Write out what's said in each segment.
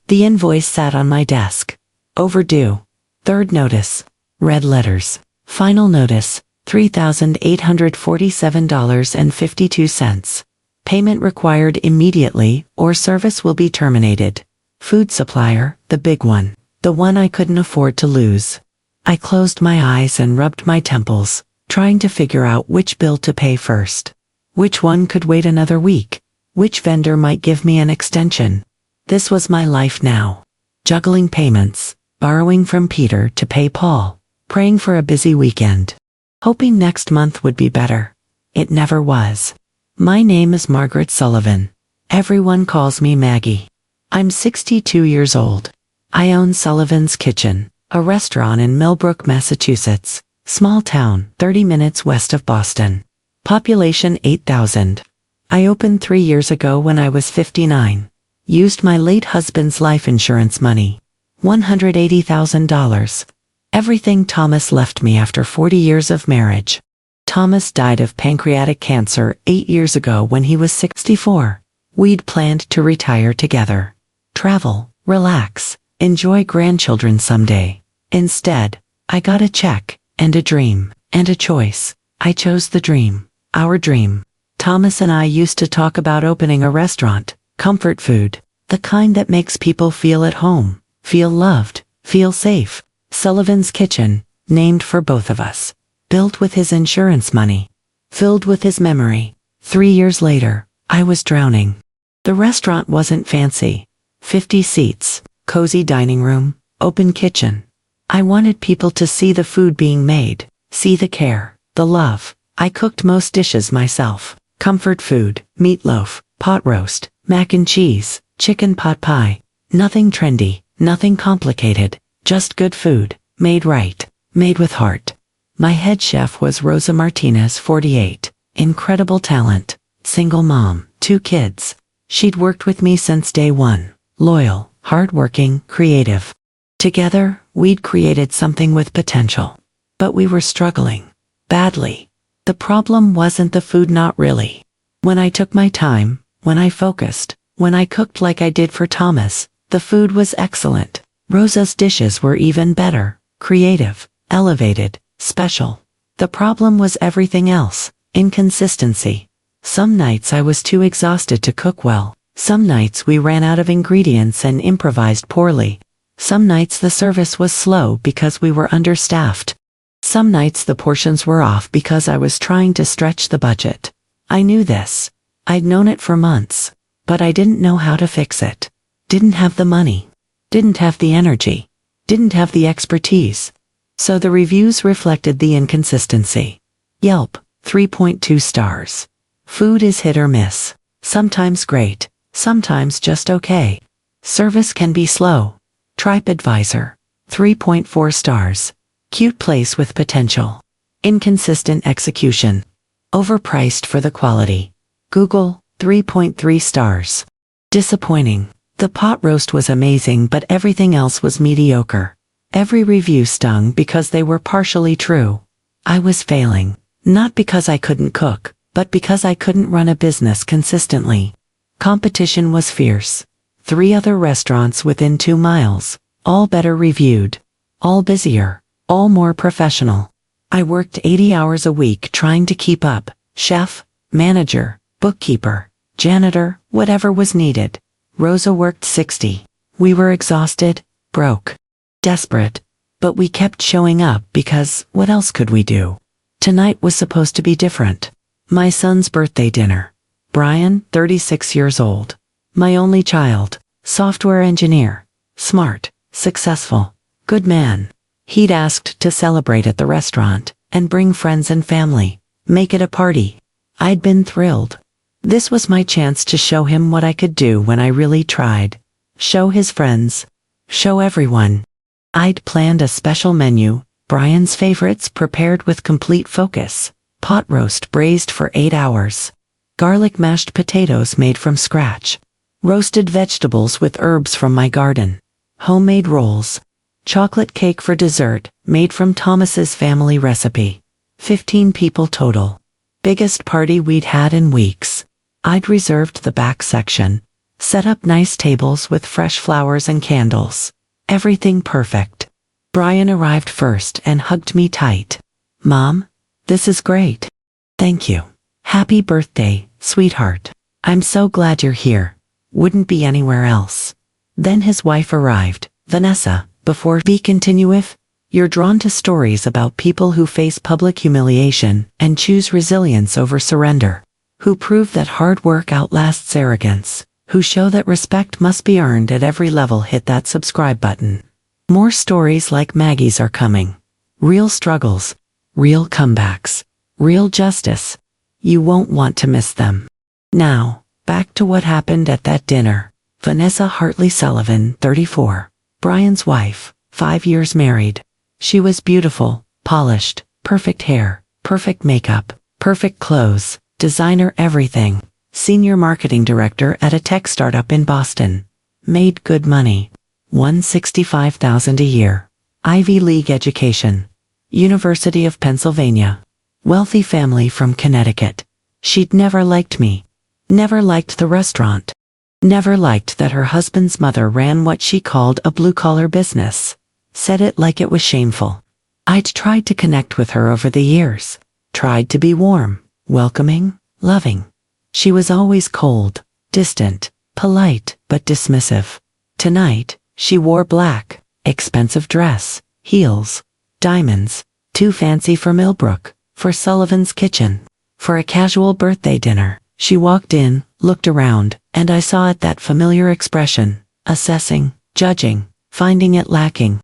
The invoice sat on my desk. Overdue. Third notice. Red letters. Final notice. $3,847.52. Payment required immediately or service will be terminated. Food supplier, the big one. The one I couldn't afford to lose. I closed my eyes and rubbed my temples, trying to figure out which bill to pay first. Which one could wait another week? Which vendor might give me an extension? This was my life now. Juggling payments, borrowing from Peter to pay Paul, praying for a busy weekend. Hoping next month would be better. It never was. My name is Margaret Sullivan. Everyone calls me Maggie. I'm 62 years old. I own Sullivan's Kitchen, a restaurant in Millbrook, Massachusetts, small town 30 minutes west of Boston. Population 8,000. I opened 3 years ago when I was 59. Used my late husband's life insurance money. $180,000. Everything Thomas left me after 40 years of marriage. Thomas died of pancreatic cancer 8 years ago when he was 64. We'd planned to retire together. Travel, relax, enjoy grandchildren someday. Instead, I got a check, and a dream, and a choice. I chose the dream. Our dream. Thomas and I used to talk about opening a restaurant, comfort food, the kind that makes people feel at home, feel loved, feel safe. Sullivan's Kitchen, named for both of us. Built with his insurance money. Filled with his memory. 3 years later, I was drowning. The restaurant wasn't fancy. 50 seats, cozy dining room, open kitchen. I wanted people to see the food being made, see the care, the love. I cooked most dishes myself. Comfort food, meatloaf, pot roast, mac and cheese, chicken pot pie. Nothing trendy, nothing complicated, just good food, made right, made with heart. My head chef was Rosa Martinez, 48. Incredible talent, single mom, 2 kids. She'd worked with me since day one. Loyal, hardworking, creative. Together, we'd created something with potential. But we were struggling. Badly. The problem wasn't the food, not really. When I took my time, when I focused, when I cooked like I did for Thomas, the food was excellent. Rosa's dishes were even better, creative, elevated, special. The problem was everything else, inconsistency. Some nights I was too exhausted to cook well. Some nights we ran out of ingredients and improvised poorly. Some nights the service was slow because we were understaffed. Some nights the portions were off because I was trying to stretch the budget. I knew this. I'd known it for months. But I didn't know how to fix it. Didn't have the money. Didn't have the energy. Didn't have the expertise. So the reviews reflected the inconsistency. Yelp, 3.2 stars. Food is hit or miss. Sometimes great. Sometimes just okay. Service can be slow. TripAdvisor, 3.4 stars. Cute place with potential. Inconsistent execution. Overpriced for the quality. Google, 3.3 stars. Disappointing. The pot roast was amazing, but everything else was mediocre. Every review stung because they were partially true. I was failing. Not because I couldn't cook, but because I couldn't run a business consistently. Competition was fierce. 3 other restaurants within 2 miles, all better reviewed, all busier, all more professional. I worked 80 hours a week trying to keep up, chef, manager, bookkeeper, janitor, whatever was needed. Rosa worked 60. We were exhausted, broke, desperate, but we kept showing up because what else could we do? Tonight was supposed to be different. My son's birthday dinner. Brian, 36 years old. My only child, software engineer, smart, successful, good man. He'd asked to celebrate at the restaurant and bring friends and family, make it a party. I'd been thrilled. This was my chance to show him what I could do when I really tried. Show his friends. Show everyone. I'd planned a special menu, Brian's favorites prepared with complete focus. Pot roast braised for 8 hours. Garlic mashed potatoes made from scratch. Roasted vegetables with herbs from my garden. Homemade rolls. Chocolate cake for dessert, made from Thomas's family recipe. 15 people total. Biggest party we'd had in weeks. I'd reserved the back section. Set up nice tables with fresh flowers and candles. Everything perfect. Brian arrived first and hugged me tight. Mom, this is great. Thank you. Happy birthday, sweetheart. I'm so glad you're here. Wouldn't be anywhere else. Then his wife arrived, Vanessa. Before we continue, if you're drawn to stories about people who face public humiliation and choose resilience over surrender, who prove that hard work outlasts arrogance, who show that respect must be earned at every level, hit that subscribe button. More stories like Maggie's are coming. Real struggles, real comebacks, real justice. You won't want to miss them. Now, back to what happened at that dinner. Vanessa Hartley Sullivan, 34, Brian's wife, 5 years married. She was beautiful, polished, perfect hair, perfect makeup, perfect clothes, designer everything. Senior marketing director at a tech startup in Boston. Made good money. Won $65,000 a year. Ivy League education. University of Pennsylvania. Wealthy family from Connecticut. She'd never liked me. Never liked the restaurant. Never liked that her husband's mother ran what she called a blue-collar business. Said it like it was shameful. I'd tried to connect with her over the years. Tried to be warm, welcoming, loving. She was always cold, distant, polite, but dismissive. Tonight, she wore black, expensive dress, heels, diamonds, too fancy for Millbrook, for Sullivan's Kitchen. For a casual birthday dinner, she walked in, looked around, and I saw it, that familiar expression, assessing, judging, finding it lacking.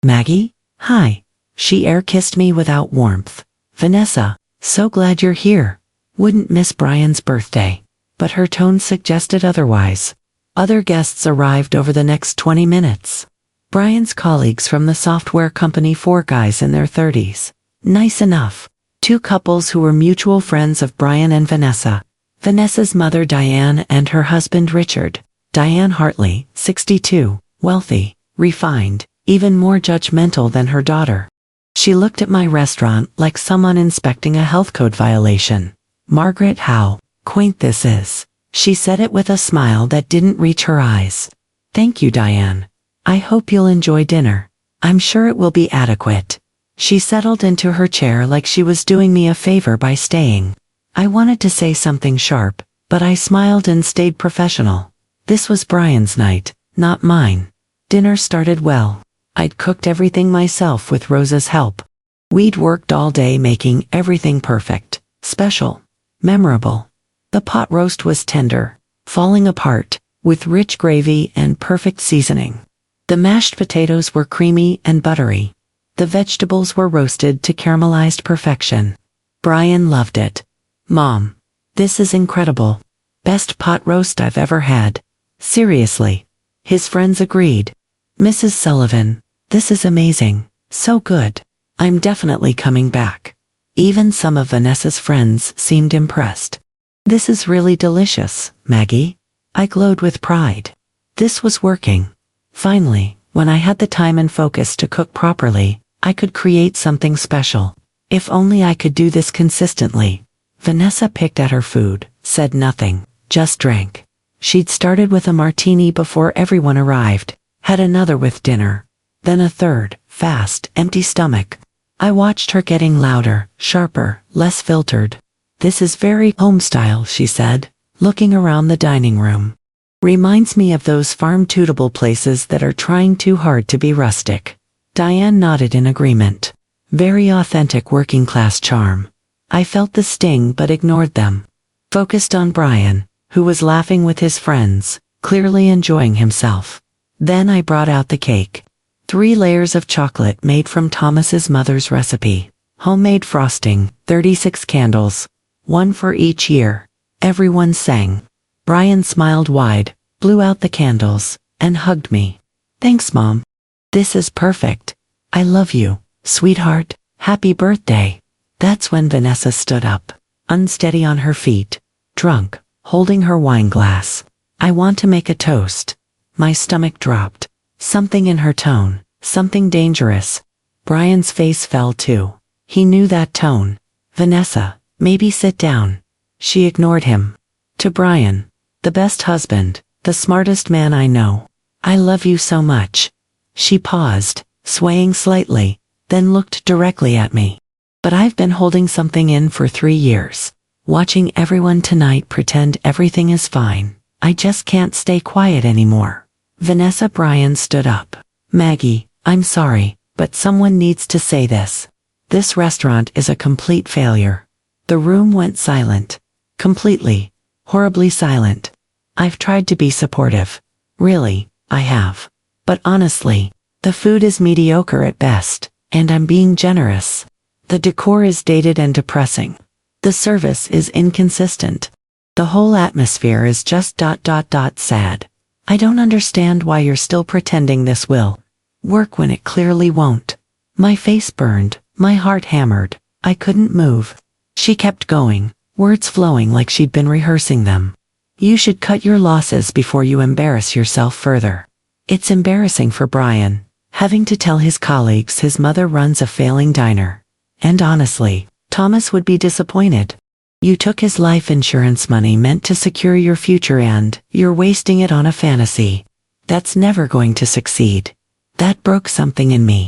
Maggie? Hi. She air-kissed me without warmth. Vanessa, so glad you're here. Wouldn't miss Brian's birthday. But her tone suggested otherwise. Other guests arrived over the next 20 minutes. Brian's colleagues from the software company, 4 guys in their 30s. Nice enough. 2 couples who were mutual friends of Brian and Vanessa. Vanessa's mother Diane and her husband Richard. Diane Hartley, 62, wealthy, refined, even more judgmental than her daughter. She looked at my restaurant like someone inspecting a health code violation. Margaret, how quaint this is. She said it with a smile that didn't reach her eyes. Thank you, Diane. I hope you'll enjoy dinner. I'm sure it will be adequate. She settled into her chair like she was doing me a favor by staying. I wanted to say something sharp, but I smiled and stayed professional. This was Brian's night, not mine. Dinner started well. I'd cooked everything myself with Rosa's help. We'd worked all day making everything perfect, special, memorable. The pot roast was tender, falling apart, with rich gravy and perfect seasoning. The mashed potatoes were creamy and buttery. The vegetables were roasted to caramelized perfection. Brian loved it. Mom, this is incredible. Best pot roast I've ever had. Seriously. His friends agreed. Mrs. Sullivan, this is amazing. So good. I'm definitely coming back. Even some of Vanessa's friends seemed impressed. This is really delicious, Maggie. I glowed with pride. This was working. Finally, when I had the time and focus to cook properly, I could create something special. If only I could do this consistently. Vanessa picked at her food, said nothing, just drank. She'd started with a martini before everyone arrived, had another with dinner, then a third, fast, empty stomach. I watched her getting louder, sharper, less filtered. This is very home-style, she said, looking around the dining room. Reminds me of those farm-to-table places that are trying too hard to be rustic. Diane nodded in agreement. Very authentic working-class charm. I felt the sting but ignored them. Focused on Brian, who was laughing with his friends, clearly enjoying himself. Then I brought out the cake. 3 layers of chocolate made from Thomas's mother's recipe. Homemade frosting, 36 candles. 1 for each year. Everyone sang. Brian smiled wide, blew out the candles, and hugged me. Thanks, Mom. This is perfect. I love you, sweetheart. Happy birthday. That's when Vanessa stood up, unsteady on her feet, drunk, holding her wine glass. I want to make a toast. My stomach dropped. Something in her tone, something dangerous. Brian's face fell too. He knew that tone. Vanessa, maybe sit down. She ignored him. To Brian, the best husband, the smartest man I know. I love you so much." She paused, swaying slightly, then looked directly at me. "But I've been holding something in for 3 years. Watching everyone tonight pretend everything is fine. I just can't stay quiet anymore." Vanessa Bryan stood up. "Maggie, I'm sorry, but someone needs to say this. This restaurant is a complete failure." The room went silent. Completely, horribly silent. I've tried to be supportive. Really, I have. But honestly, the food is mediocre at best, and I'm being generous. The decor is dated and depressing. The service is inconsistent. The whole atmosphere is just ... sad. I don't understand why you're still pretending this will work when it clearly won't. My face burned, my heart hammered. I couldn't move. She kept going, words flowing like she'd been rehearsing them. "You should cut your losses before you embarrass yourself further. It's embarrassing for Brian, having to tell his colleagues his mother runs a failing diner. And honestly, Thomas would be disappointed. You took his life insurance money meant to secure your future and you're wasting it on a fantasy. That's never going to succeed." That broke something in me.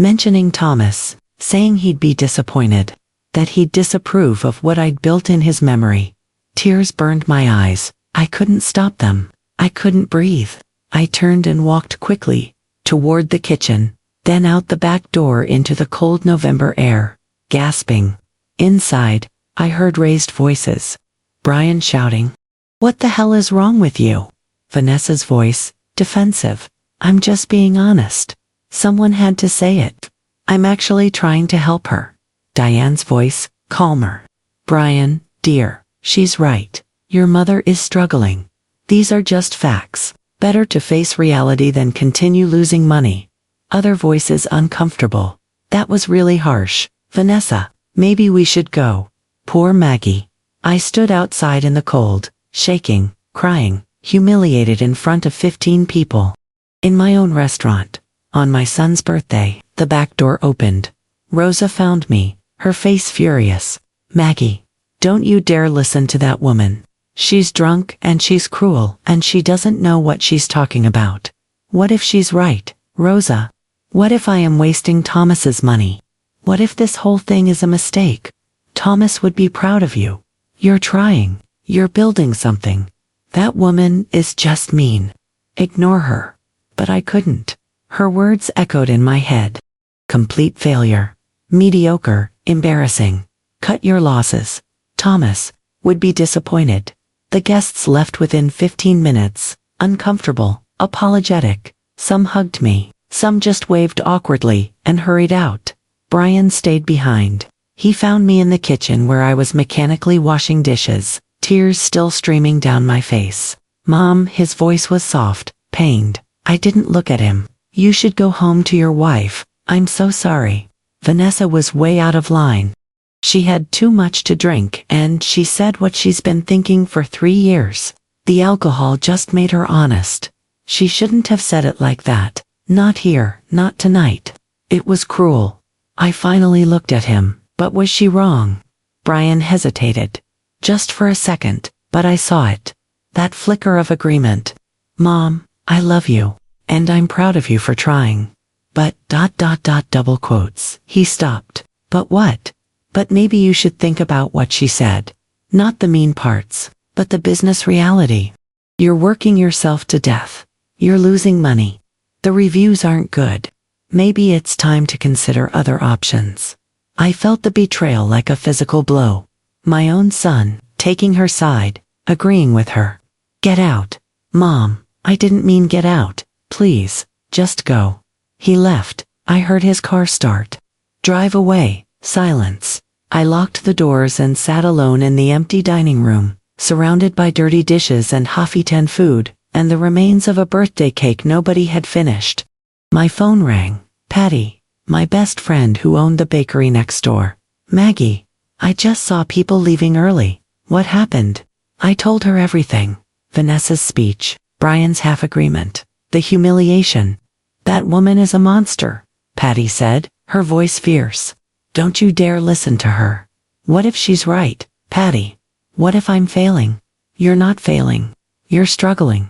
Mentioning Thomas, saying he'd be disappointed, that he'd disapprove of what I'd built in his memory. Tears burned my eyes. I couldn't stop them. I couldn't breathe. I turned and walked quickly, toward the kitchen, then out the back door into the cold November air, gasping. Inside, I heard raised voices. Brian shouting, "What the hell is wrong with you?" Vanessa's voice, defensive. "I'm just being honest. Someone had to say it. I'm actually trying to help her." Diane's voice, calmer. "Brian, dear, she's right. Your mother is struggling. These are just facts. Better to face reality than continue losing money." Other voices, uncomfortable. "That was really harsh. Vanessa, maybe we should go." Poor Maggie. I stood outside in the cold, shaking, crying, humiliated in front of 15 people. In my own restaurant, on my son's birthday, the back door opened. Rosa found me, her face furious. "Maggie, don't you dare listen to that woman. She's drunk and she's cruel and she doesn't know what she's talking about." "What if she's right, Rosa? What if I am wasting Thomas's money? What if this whole thing is a mistake? Thomas would be proud of you. You're trying. You're building something. That woman is just mean. Ignore her." But I couldn't. Her words echoed in my head. Complete failure. Mediocre, embarrassing. Cut your losses. Thomas would be disappointed. The guests left within 15 minutes, uncomfortable, apologetic. Some hugged me, some just waved awkwardly and hurried out. Brian stayed behind. He found me in the kitchen where I was mechanically washing dishes, tears still streaming down my face. "Mom," his voice was soft, pained. I didn't look at him. "You should go home to your wife. I'm so sorry." Vanessa was way out of line. She had too much to drink and she said what she's been thinking for 3 years. The alcohol just made her honest. She shouldn't have said it like that. Not here, not tonight. It was cruel. I finally looked at him. But was she wrong? Brian hesitated. Just for a second, but I saw it. That flicker of agreement. "Mom, I love you. And I'm proud of you for trying. But ... double quotes." He stopped. "But what?" "But maybe you should think about what she said. Not the mean parts, but the business reality. You're working yourself to death. You're losing money. The reviews aren't good. Maybe it's time to consider other options." I felt the betrayal like a physical blow. My own son, taking her side, agreeing with her. "Get out. Mom, I didn't mean get out. Please, just go." He left. I heard his car start. Drive away. Silence. I locked the doors and sat alone in the empty dining room, surrounded by dirty dishes and half-eaten food, and the remains of a birthday cake nobody had finished. My phone rang. Patty, my best friend who owned the bakery next door. "Maggie, I just saw people leaving early. What happened?" I told her everything. Vanessa's speech, Brian's half-agreement, the humiliation. "That woman is a monster," Patty said, her voice fierce. "Don't you dare listen to her. What if she's right, Patty? What if I'm failing?" "You're not failing. You're struggling.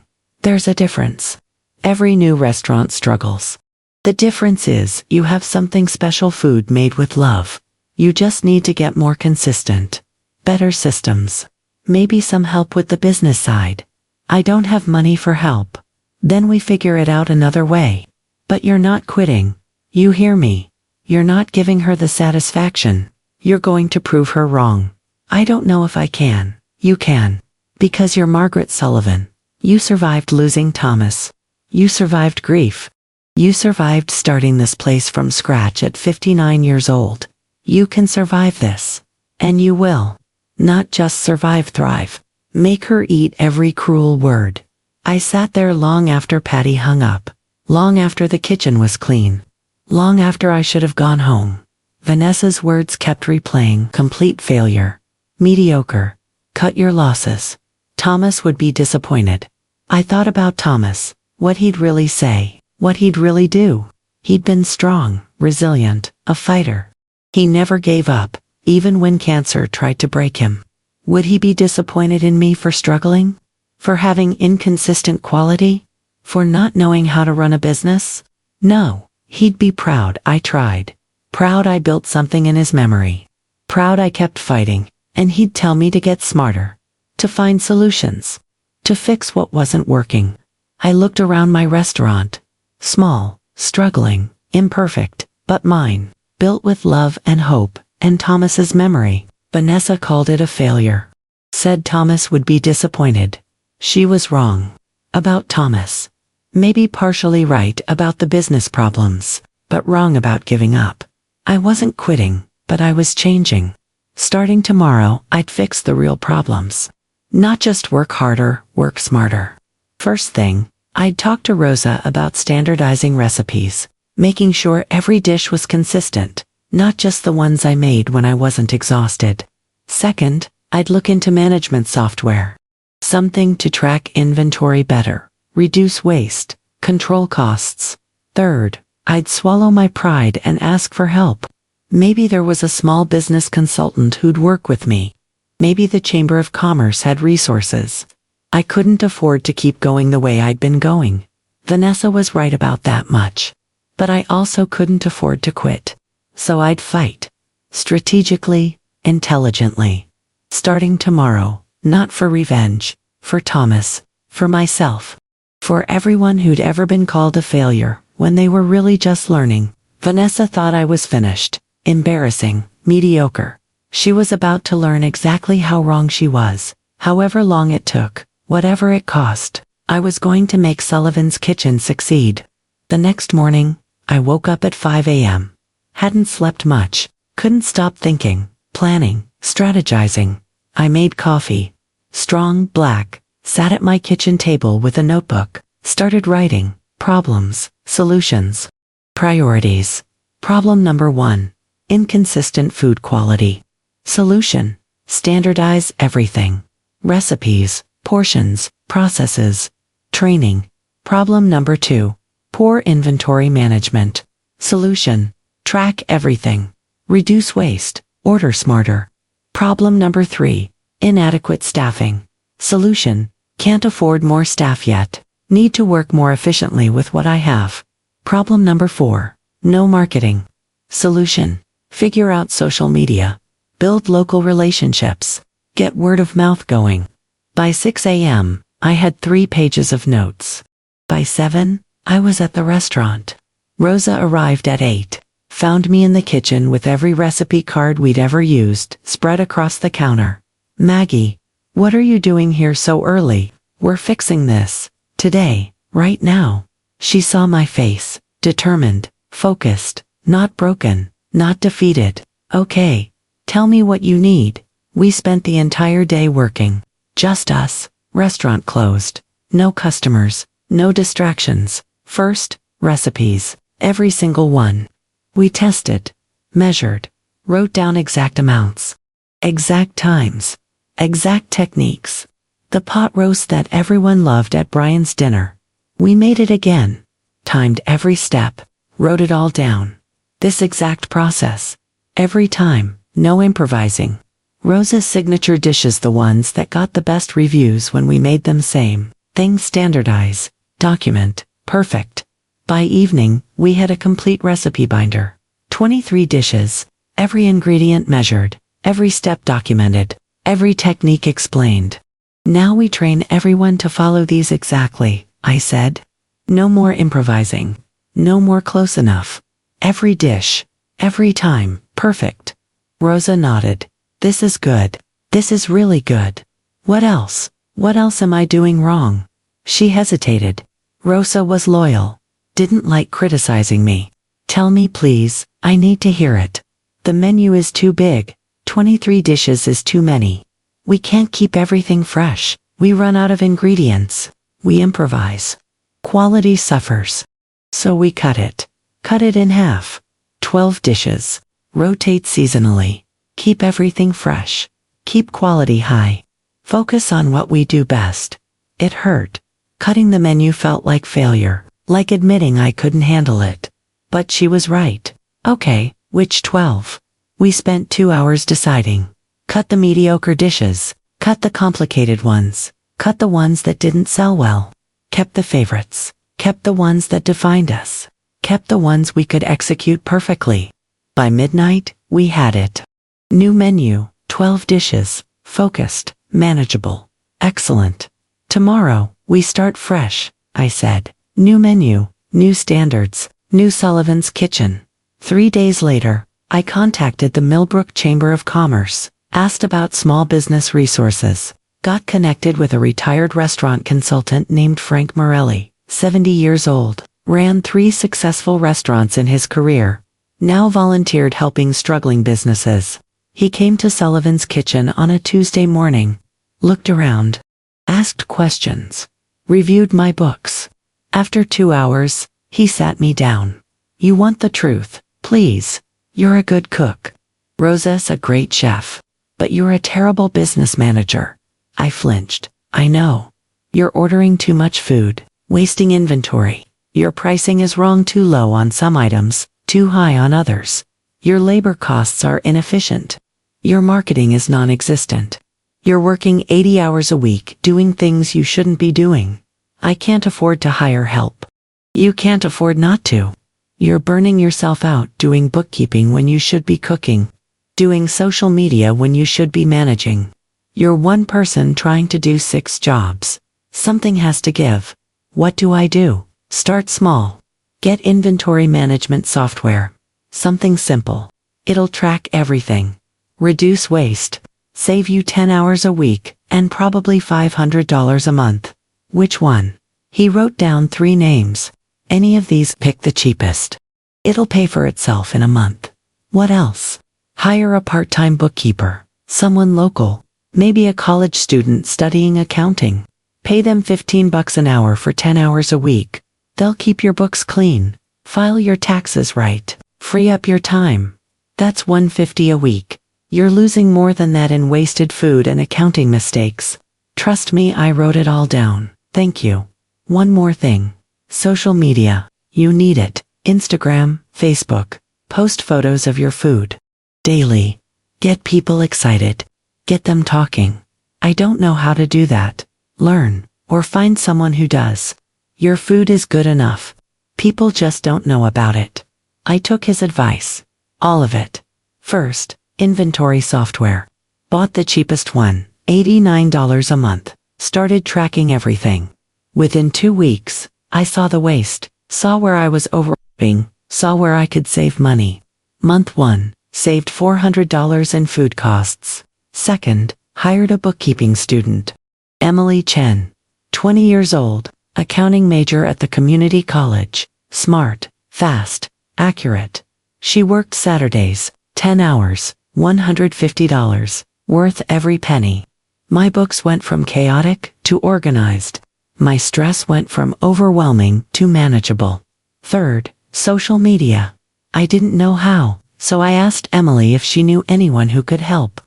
There's a difference. Every new restaurant struggles. The difference is you have something special, food made with love. You just need to get more consistent. Better systems. Maybe some help with the business side. I don't have money for help. Then we figure it out another way. But you're not quitting. You hear me? You're not giving her the satisfaction. You're going to prove her wrong. I don't know if I can. You can. Because you're Margaret Sullivan. You survived losing Thomas. You survived grief. You survived starting this place from scratch at 59 years old. You can survive this. And you will. Not just survive, thrive. Make her eat every cruel word. I sat there long after Patty hung up. Long after the kitchen was clean. Long after I should have gone home. Vanessa's words kept replaying. Complete failure. Mediocre. Cut your losses. Thomas would be disappointed. I thought about Thomas. What he'd really say. What he'd really do. He'd been strong, resilient, a fighter. He never gave up, even when cancer tried to break him. Would he be disappointed in me for struggling? For having inconsistent quality? For not knowing how to run a business? No, he'd be proud I tried. Proud I built something in his memory. Proud I kept fighting, and he'd tell me to get smarter. To find solutions. To fix what wasn't working. I looked around my restaurant. Small, struggling, imperfect, but mine. Built with love and hope, and Thomas's memory. Vanessa called it a failure. Said Thomas would be disappointed. She was wrong. About Thomas. Maybe partially right about the business problems, but wrong about giving up. I wasn't quitting, but I was changing. Starting tomorrow, I'd fix the real problems. Not just work harder, work smarter. First thing, I'd talk to Rosa about standardizing recipes, making sure every dish was consistent, not just the ones I made when I wasn't exhausted. Second, I'd look into management software. Something to track inventory better, reduce waste, control costs. Third, I'd swallow my pride and ask for help. Maybe there was a small business consultant who'd work with me. Maybe the Chamber of Commerce had resources. I couldn't afford to keep going the way I'd been going. Vanessa was right about that much. But I also couldn't afford to quit. So I'd fight. Strategically, intelligently. Starting tomorrow, not for revenge, for Thomas, for myself. For everyone who'd ever been called a failure, when they were really just learning. Vanessa thought I was finished, embarrassing, mediocre. She was about to learn exactly how wrong she was, however long it took, whatever it cost. I was going to make Sullivan's Kitchen succeed. The next morning, I woke up at 5 a.m. Hadn't slept much, couldn't stop thinking, planning, strategizing. I made coffee. Strong, black, sat at my kitchen table with a notebook, started writing, problems, solutions, priorities. Problem number 1, inconsistent food quality. Solution, standardize everything. Recipes, portions, processes, training. Problem number 2, poor inventory management. Solution, track everything. Reduce waste, order smarter. Problem number 3, inadequate staffing. Solution, can't afford more staff yet. Need to work more efficiently with what I have. Problem number 4, no marketing. Solution, figure out social media. Build local relationships. Get word of mouth going. By 6 a.m., I had 3 pages of notes. By 7, I was at the restaurant. Rosa arrived at 8, found me in the kitchen with every recipe card we'd ever used, spread across the counter. Maggie, what are you doing here so early? We're fixing this. Today, right now. She saw my face, determined, focused, not broken, not defeated. Okay, tell me what you need. We spent the entire day working. Just us. Restaurant closed. No customers. No distractions. First, recipes. Every single one. We tested, measured, wrote down exact amounts, exact times, exact techniques. The pot roast that everyone loved at Brian's dinner. We made it again. Timed every step. Wrote it all down. This exact process. Every time. No improvising. Rosa's signature dishes, the ones that got the best reviews when we made them, same. Things standardize, document, perfect. By evening, we had a complete recipe binder. 23 dishes, every ingredient measured, every step documented, every technique explained. Now we train everyone to follow these exactly, I said. No more improvising. No more close enough. Every dish, every time, perfect. Rosa nodded. This is good. This is really good. What else? What else am I doing wrong? She hesitated. Rosa was loyal. Didn't like criticizing me. Tell me please, I need to hear it. The menu is too big. 23 dishes is too many. We can't keep everything fresh. We run out of ingredients. We improvise. Quality suffers. So we cut it. Cut it in half. 12 dishes. Rotate seasonally. Keep everything fresh. Keep quality high. Focus on what we do best. It hurt. Cutting the menu felt like failure, like admitting I couldn't handle it. But she was right. Okay, which 12? We spent 2 hours deciding. Cut the mediocre dishes. Cut the complicated ones. Cut the ones that didn't sell well. Kept the favorites. Kept the ones that defined us. Kept the ones we could execute perfectly. By midnight, we had it. New menu, 12 dishes, focused, manageable, excellent. Tomorrow, we start fresh, I said. New menu, new standards, new Sullivan's Kitchen. 3 days later, I contacted the Millbrook Chamber of Commerce, asked about small business resources, got connected with a retired restaurant consultant named Frank Morelli, 70 years old, ran 3 successful restaurants in his career, now volunteered helping struggling businesses. He came to Sullivan's Kitchen on a Tuesday morning, looked around, asked questions, reviewed my books. After 2 hours, he sat me down. You want the truth, please. You're a good cook. Rosa's a great chef. But you're a terrible business manager. I flinched. I know. You're ordering too much food, wasting inventory. Your pricing is wrong, too low on some items, too high on others. Your labor costs are inefficient. Your marketing is non-existent. You're working 80 hours a week doing things you shouldn't be doing. I can't afford to hire help. You can't afford not to. You're burning yourself out doing bookkeeping when you should be cooking. Doing social media when you should be managing. You're one person trying to do 6 jobs. Something has to give. What do I do? Start small. Get inventory management software. Something simple. It'll track everything. Reduce waste. Save you 10 hours a week, and probably $500 a month. Which one? He wrote down 3 names. Any of these, pick the cheapest. It'll pay for itself in a month. What else? Hire a part-time bookkeeper, someone local, maybe a college student studying accounting. Pay them $15 an hour for 10 hours a week. They'll keep your books clean, file your taxes right, free up your time. That's $150 a week. You're losing more than that in wasted food and accounting mistakes. Trust me, I wrote it all down. Thank you. One more thing. Social media. You need it. Instagram, Facebook. Post photos of your food. Daily. Get people excited. Get them talking. I don't know how to do that. Learn, or find someone who does. Your food is good enough. People just don't know about it. I took his advice. All of it. First, inventory software. Bought the cheapest one, $89 a month. Started tracking everything. Within 2 weeks, I saw the waste, saw where I was overworking, saw where I could save money. Month 1, saved $400 in food costs. Second, hired a bookkeeping student. Emily Chen, 20 years old, accounting major at the community college, smart, fast, accurate. She worked Saturdays, 10 hours, $150, worth every penny. My books went from chaotic to organized. My stress went from overwhelming to manageable. Third, social media. I didn't know how, so I asked Emily if she knew anyone who could help.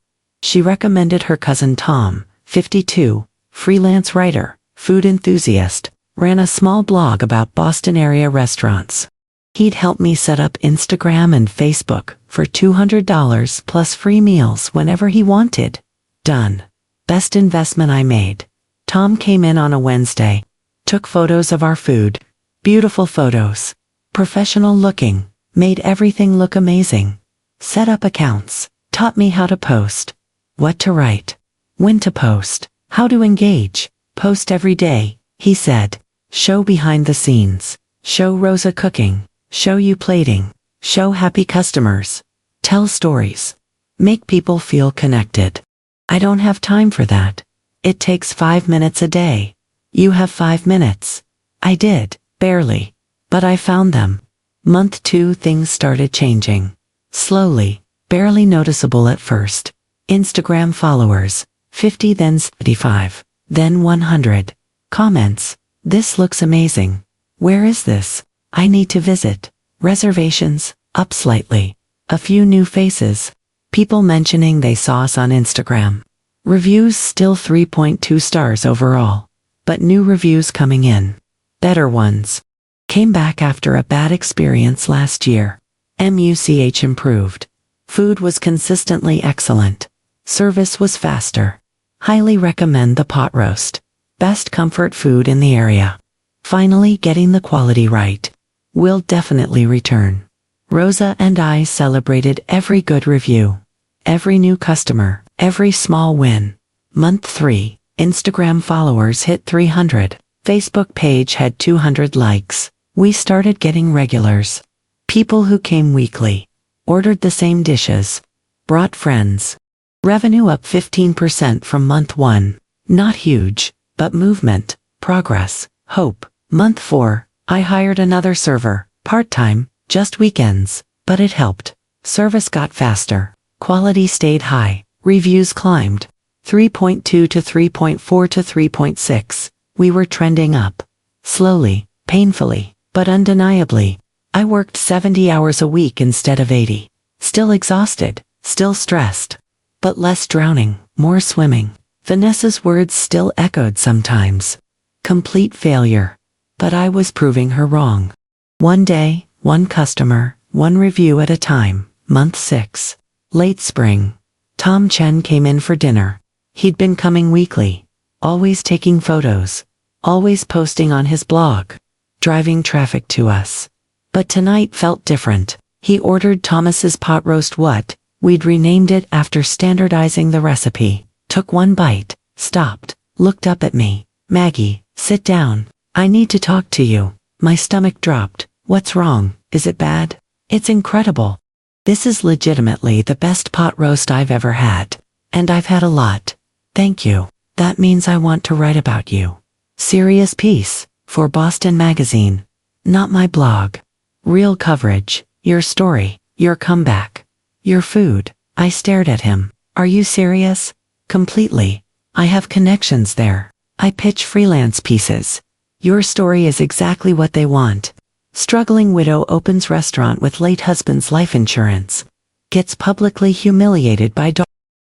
She recommended her cousin Tom, 52, freelance writer, food enthusiast, ran a small blog about Boston area restaurants. He'd help me set up Instagram and Facebook for $200 plus free meals whenever he wanted. Done. Best investment I made. Tom came in on a Wednesday, took photos of our food, beautiful photos, professional looking, made everything look amazing, set up accounts, taught me how to post, what to write, when to post, how to engage, post every day, he said, show behind the scenes, show Rosa cooking, show you plating, show happy customers, tell stories, make people feel connected. I don't have time for that. It takes 5 minutes a day. You have 5 minutes. I did, barely. But I found them. Month 2 things started changing. Slowly, barely noticeable at first. Instagram followers, 50 then 75, then 100. Comments, this looks amazing. Where is this? I need to visit. Reservations, up slightly. A few new faces. People mentioning they saw us on Instagram. Reviews still 3.2 stars overall. But new reviews coming in. Better ones. Came back after a bad experience last year. MUCH improved. Food was consistently excellent. Service was faster. Highly recommend the pot roast. Best comfort food in the area. Finally getting the quality right. Will definitely return. Rosa and I celebrated every good review. Every new customer, every small win. Month 3, Instagram followers hit 300. Facebook page had 200 likes. We started getting regulars. People who came weekly. Ordered the same dishes. Brought friends. Revenue up 15% from month 1. Not huge, but movement, progress, hope. Month 4, I hired another server, part-time, just weekends, but it helped. Service got faster. Quality stayed high. Reviews climbed. 3.2 to 3.4 to 3.6. We were trending up. Slowly, painfully, but undeniably. I worked 70 hours a week instead of 80. Still exhausted, still stressed. But less drowning, more swimming. Vanessa's words still echoed sometimes. Complete failure. But I was proving her wrong. One day, one customer, one review at a time. Month 6. Late spring. Tom Chen came in for dinner. He'd been coming weekly. Always taking photos. Always posting on his blog. Driving traffic to us. But tonight felt different. He ordered Thomas's pot roast what? We'd renamed it after standardizing the recipe. Took one bite. Stopped. Looked up at me. Maggie, sit down. I need to talk to you. My stomach dropped. What's wrong? Is it bad? It's incredible. This is legitimately the best pot roast I've ever had. And I've had a lot. Thank you. That means I want to write about you. Serious piece. For Boston Magazine. Not my blog. Real coverage. Your story. Your comeback. Your food. I stared at him. Are you serious? Completely. I have connections there. I pitch freelance pieces. Your story is exactly what they want. Struggling widow opens restaurant with late husband's life insurance. Gets publicly humiliated by dog.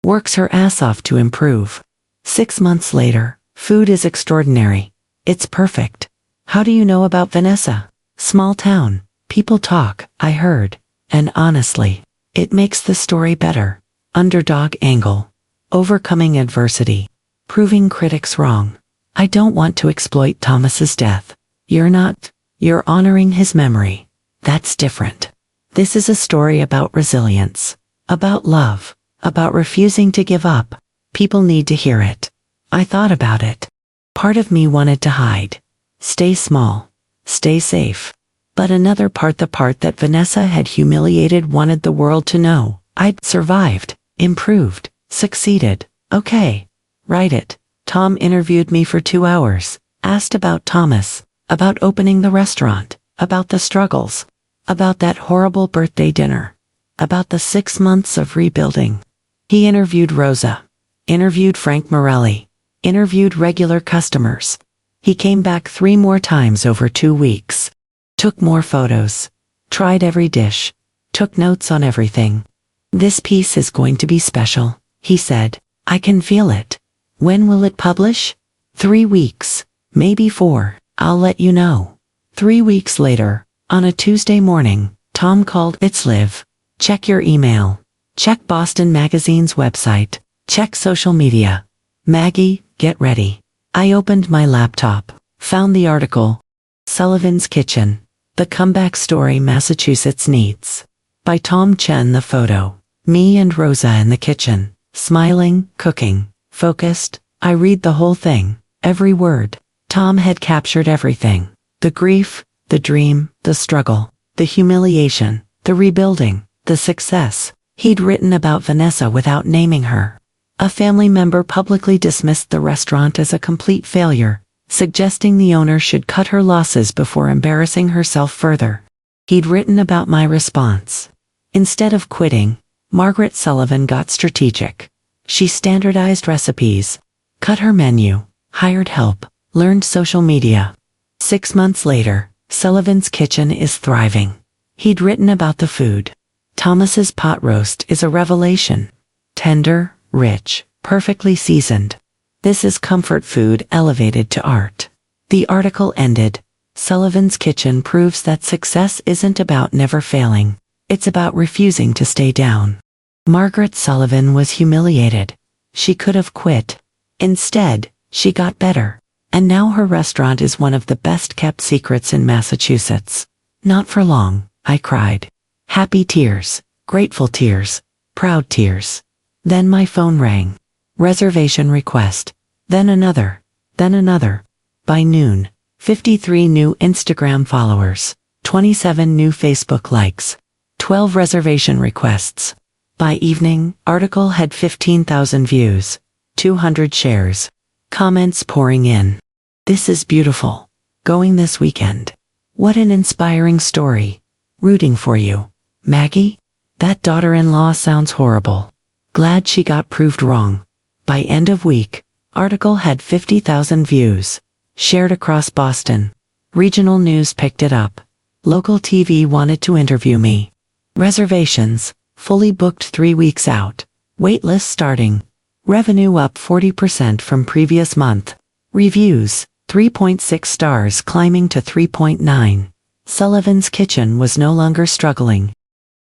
Works her ass off to improve. 6 months later, food is extraordinary. It's perfect. How do you know about Vanessa? Small town. People talk, I heard. And honestly, it makes the story better. Underdog angle. Overcoming adversity. Proving critics wrong. I don't want to exploit Thomas's death. You're not. You're honoring his memory. That's different. This is a story about resilience. About love. About refusing to give up. People need to hear it. I thought about it. Part of me wanted to hide. Stay small. Stay safe. But another part, the part that Vanessa had humiliated, wanted the world to know. I'd survived. Improved. Succeeded. Okay. Write it. Tom interviewed me for 2 hours. Asked about Thomas. About opening the restaurant. About the struggles. About that horrible birthday dinner. About the 6 months of rebuilding. He interviewed Rosa. Interviewed Frank Morelli. Interviewed regular customers. He came back 3 more times over 2 weeks. Took more photos. Tried every dish. Took notes on everything. This piece is going to be special, he said. I can feel it. When will it publish? 3 weeks. Maybe 4. I'll let you know. 3 weeks later, on a Tuesday morning, Tom called. It's live. Check your email. Check Boston Magazine's website. Check social media. Maggie, get ready. I opened my laptop, found the article, Sullivan's Kitchen, The Comeback Story Massachusetts Needs, by Tom Chen. The photo, me and Rosa in the kitchen, smiling, cooking, focused. I read the whole thing, every word. Tom had captured everything. The grief, the dream, the struggle, the humiliation, the rebuilding, the success. He'd written about Vanessa without naming her. A family member publicly dismissed the restaurant as a complete failure, suggesting the owner should cut her losses before embarrassing herself further. He'd written about my response. Instead of quitting, Margaret Sullivan got strategic. She standardized recipes, cut her menu, hired help, learned social media. 6 months later, Sullivan's Kitchen is thriving. He'd written about the food. Thomas's pot roast is a revelation. Tender, rich, perfectly seasoned. This is comfort food elevated to art. The article ended. Sullivan's Kitchen proves that success isn't about never failing. It's about refusing to stay down. Margaret Sullivan was humiliated. She could have quit. Instead, she got better. And now her restaurant is one of the best-kept secrets in Massachusetts. Not for long, I cried. Happy tears, grateful tears, proud tears. Then my phone rang. Reservation request. Then another. Then another. By noon, 53 new Instagram followers, 27 new Facebook likes, 12 reservation requests. By evening, article had 15,000 views, 200 shares. Comments pouring in. This is beautiful. Going this weekend. What an inspiring story. Rooting for you. Maggie? That daughter-in-law sounds horrible. Glad she got proved wrong. By end of week, article had 50,000 views. Shared across Boston. Regional news picked it up. Local TV wanted to interview me. Reservations, fully booked 3 weeks out. Waitlist starting. Revenue up 40% from previous month. Reviews, 3.6 stars climbing to 3.9. Sullivan's Kitchen was no longer struggling.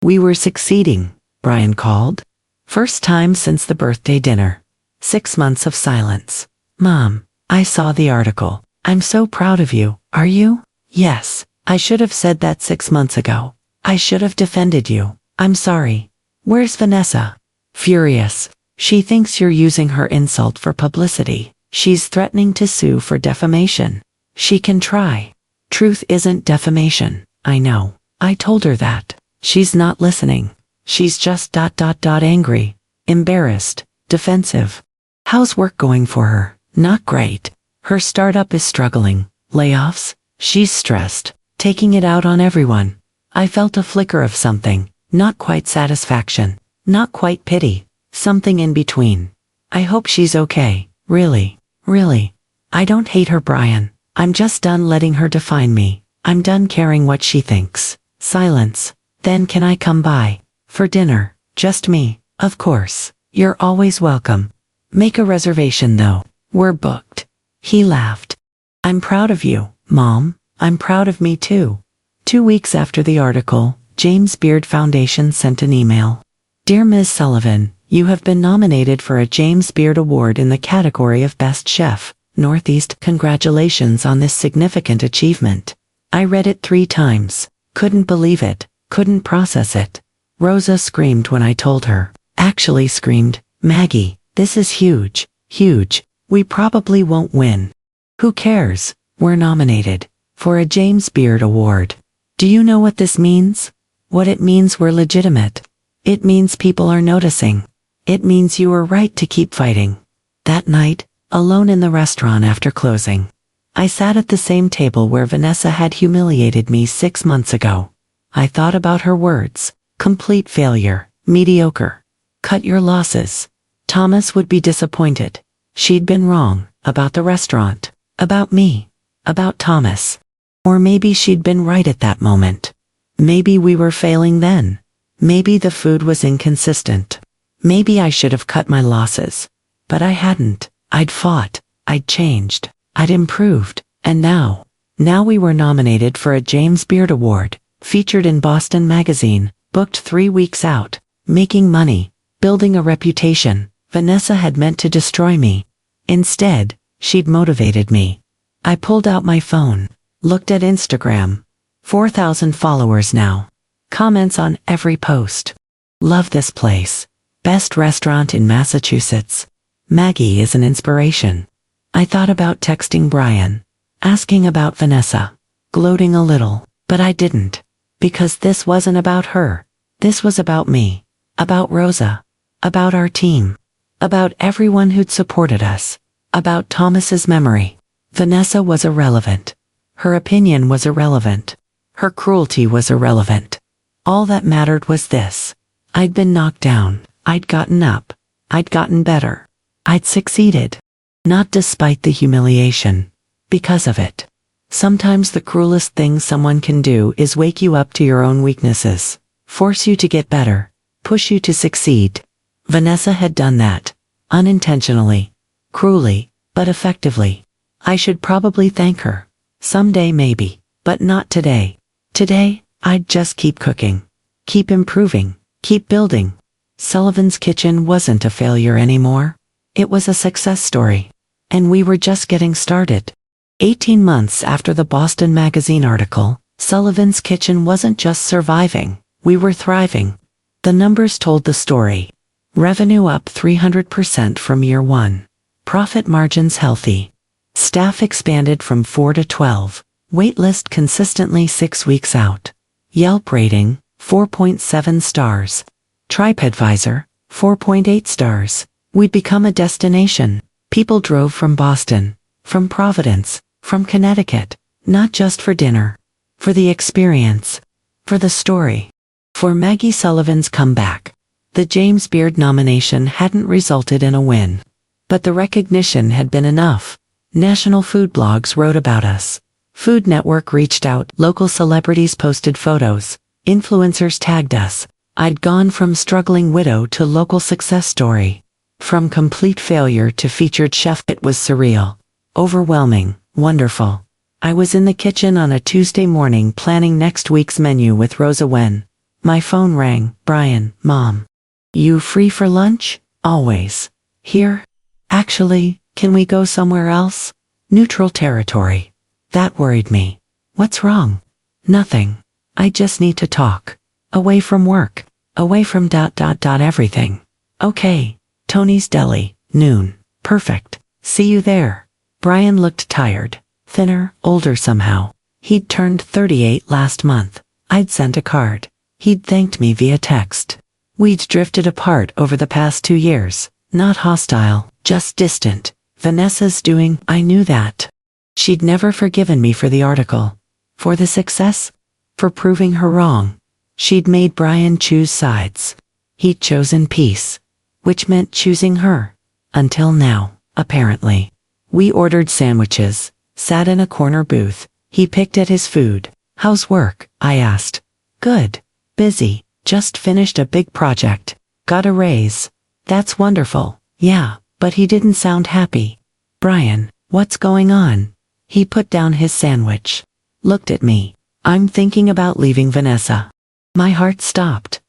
We were succeeding, Brian called. First time since the birthday dinner. 6 months of silence. Mom, I saw the article. I'm so proud of you, are you? Yes, I should have said that 6 months ago. I should have defended you. I'm sorry. Where's Vanessa? Furious. She thinks you're using her insult for publicity. She's threatening to sue for defamation. She can try. Truth isn't defamation, I know. I told her that. She's not listening. She's just angry, embarrassed, defensive. How's work going for her? Not great. Her startup is struggling. Layoffs? She's stressed, taking it out on everyone. I felt a flicker of something, not quite satisfaction, not quite pity, something in between. I hope she's okay, really, really. I don't hate her, Brian. I'm just done letting her define me. I'm done caring what she thinks. Silence. Then can I come by? For dinner, just me, of course. You're always welcome. Make a reservation though. We're booked. He laughed. I'm proud of you, Mom. I'm proud of me too. 2 weeks after the article, James Beard Foundation sent an email. Dear Ms. Sullivan, you have been nominated for a James Beard Award in the category of Best Chef, Northeast. Congratulations on this significant achievement. I read it 3 times. Couldn't believe it. Couldn't process it. Rosa screamed when I told her. Actually screamed, Maggie, this is huge, huge. We probably won't win. Who cares? We're nominated for a James Beard Award. Do you know what this means? What it means we're legitimate. It means people are noticing. It means you were right to keep fighting. That night, alone in the restaurant after closing, I sat at the same table where Vanessa had humiliated me 6 months ago. I thought about her words. Complete failure. Mediocre. Cut your losses. Thomas would be disappointed. She'd been wrong. About the restaurant. About me. About Thomas. Or maybe she'd been right at that moment. Maybe we were failing then. Maybe the food was inconsistent. Maybe I should have cut my losses. But I hadn't. I'd fought. I'd changed. I'd improved. And now we were nominated for a James Beard Award, featured in Boston Magazine, booked 3 weeks out, making money, building a reputation. Vanessa had meant to destroy me. Instead, She'd motivated me. I pulled out my phone, looked at Instagram. 4,000 followers now. Comments on every post. Love this place. Best restaurant in Massachusetts. Maggie is an inspiration. I thought about texting Brian, asking about Vanessa, gloating a little, but I didn't. Because this wasn't about her. This was about me. About Rosa. About our team. About everyone who'd supported us. About Thomas's memory. Vanessa was irrelevant. Her opinion was irrelevant. Her cruelty was irrelevant. All that mattered was this. I'd been knocked down. I'd gotten up. I'd gotten better. I'd succeeded. Not despite the humiliation. Because of it. Sometimes the cruelest thing someone can do is wake you up to your own weaknesses. Force you to get better. Push you to succeed. Vanessa had done that. Unintentionally. Cruelly, but effectively. I should probably thank her. Someday maybe. But not today. Today, I'd just keep cooking. Keep improving. Keep building. Sullivan's Kitchen wasn't a failure anymore. It was a success story. And we were just getting started. 18 months after the Boston Magazine article, Sullivan's Kitchen wasn't just surviving. We were thriving. The numbers told the story. Revenue up 300% from year one. Profit margins healthy. Staff expanded from 4 to 12. Waitlist consistently 6 weeks out. Yelp rating, 4.7 stars. TripAdvisor, 4.8 stars. We'd become a destination. People drove from Boston, from Providence, from Connecticut, not just for dinner. For the experience. For the story. For Maggie Sullivan's comeback. The James Beard nomination hadn't resulted in a win. But the recognition had been enough. National food blogs wrote about us. Food Network reached out, local celebrities posted photos, influencers tagged us. I'd gone from struggling widow to local success story. From complete failure to featured chef. It was surreal. Overwhelming. Wonderful. I was in the kitchen on a Tuesday morning planning next week's menu with Rosa when my phone rang. Brian, Mom. You free for lunch? Always. Here? Actually, can we go somewhere else? Neutral territory. That worried me. What's wrong? Nothing. I just need to talk. Away from work. Away from ... everything. Okay. Tony's Deli, noon. Perfect. See you there. Brian looked tired. Thinner, older somehow. He'd turned 38 last month. I'd sent a card. He'd thanked me via text. We'd drifted apart over the past 2 years. Not hostile, just distant. Vanessa's doing, I knew that. She'd never forgiven me for the article. For the success? For proving her wrong. She'd made Brian choose sides. He'd chosen peace. Which meant choosing her. Until now, apparently. We ordered sandwiches. Sat in a corner booth. He picked at his food. How's work? I asked. Good. Busy. Just finished a big project. Got a raise. That's wonderful. Yeah, but he didn't sound happy. Brian, what's going on? He put down his sandwich. Looked at me. I'm thinking about leaving Vanessa. My heart stopped.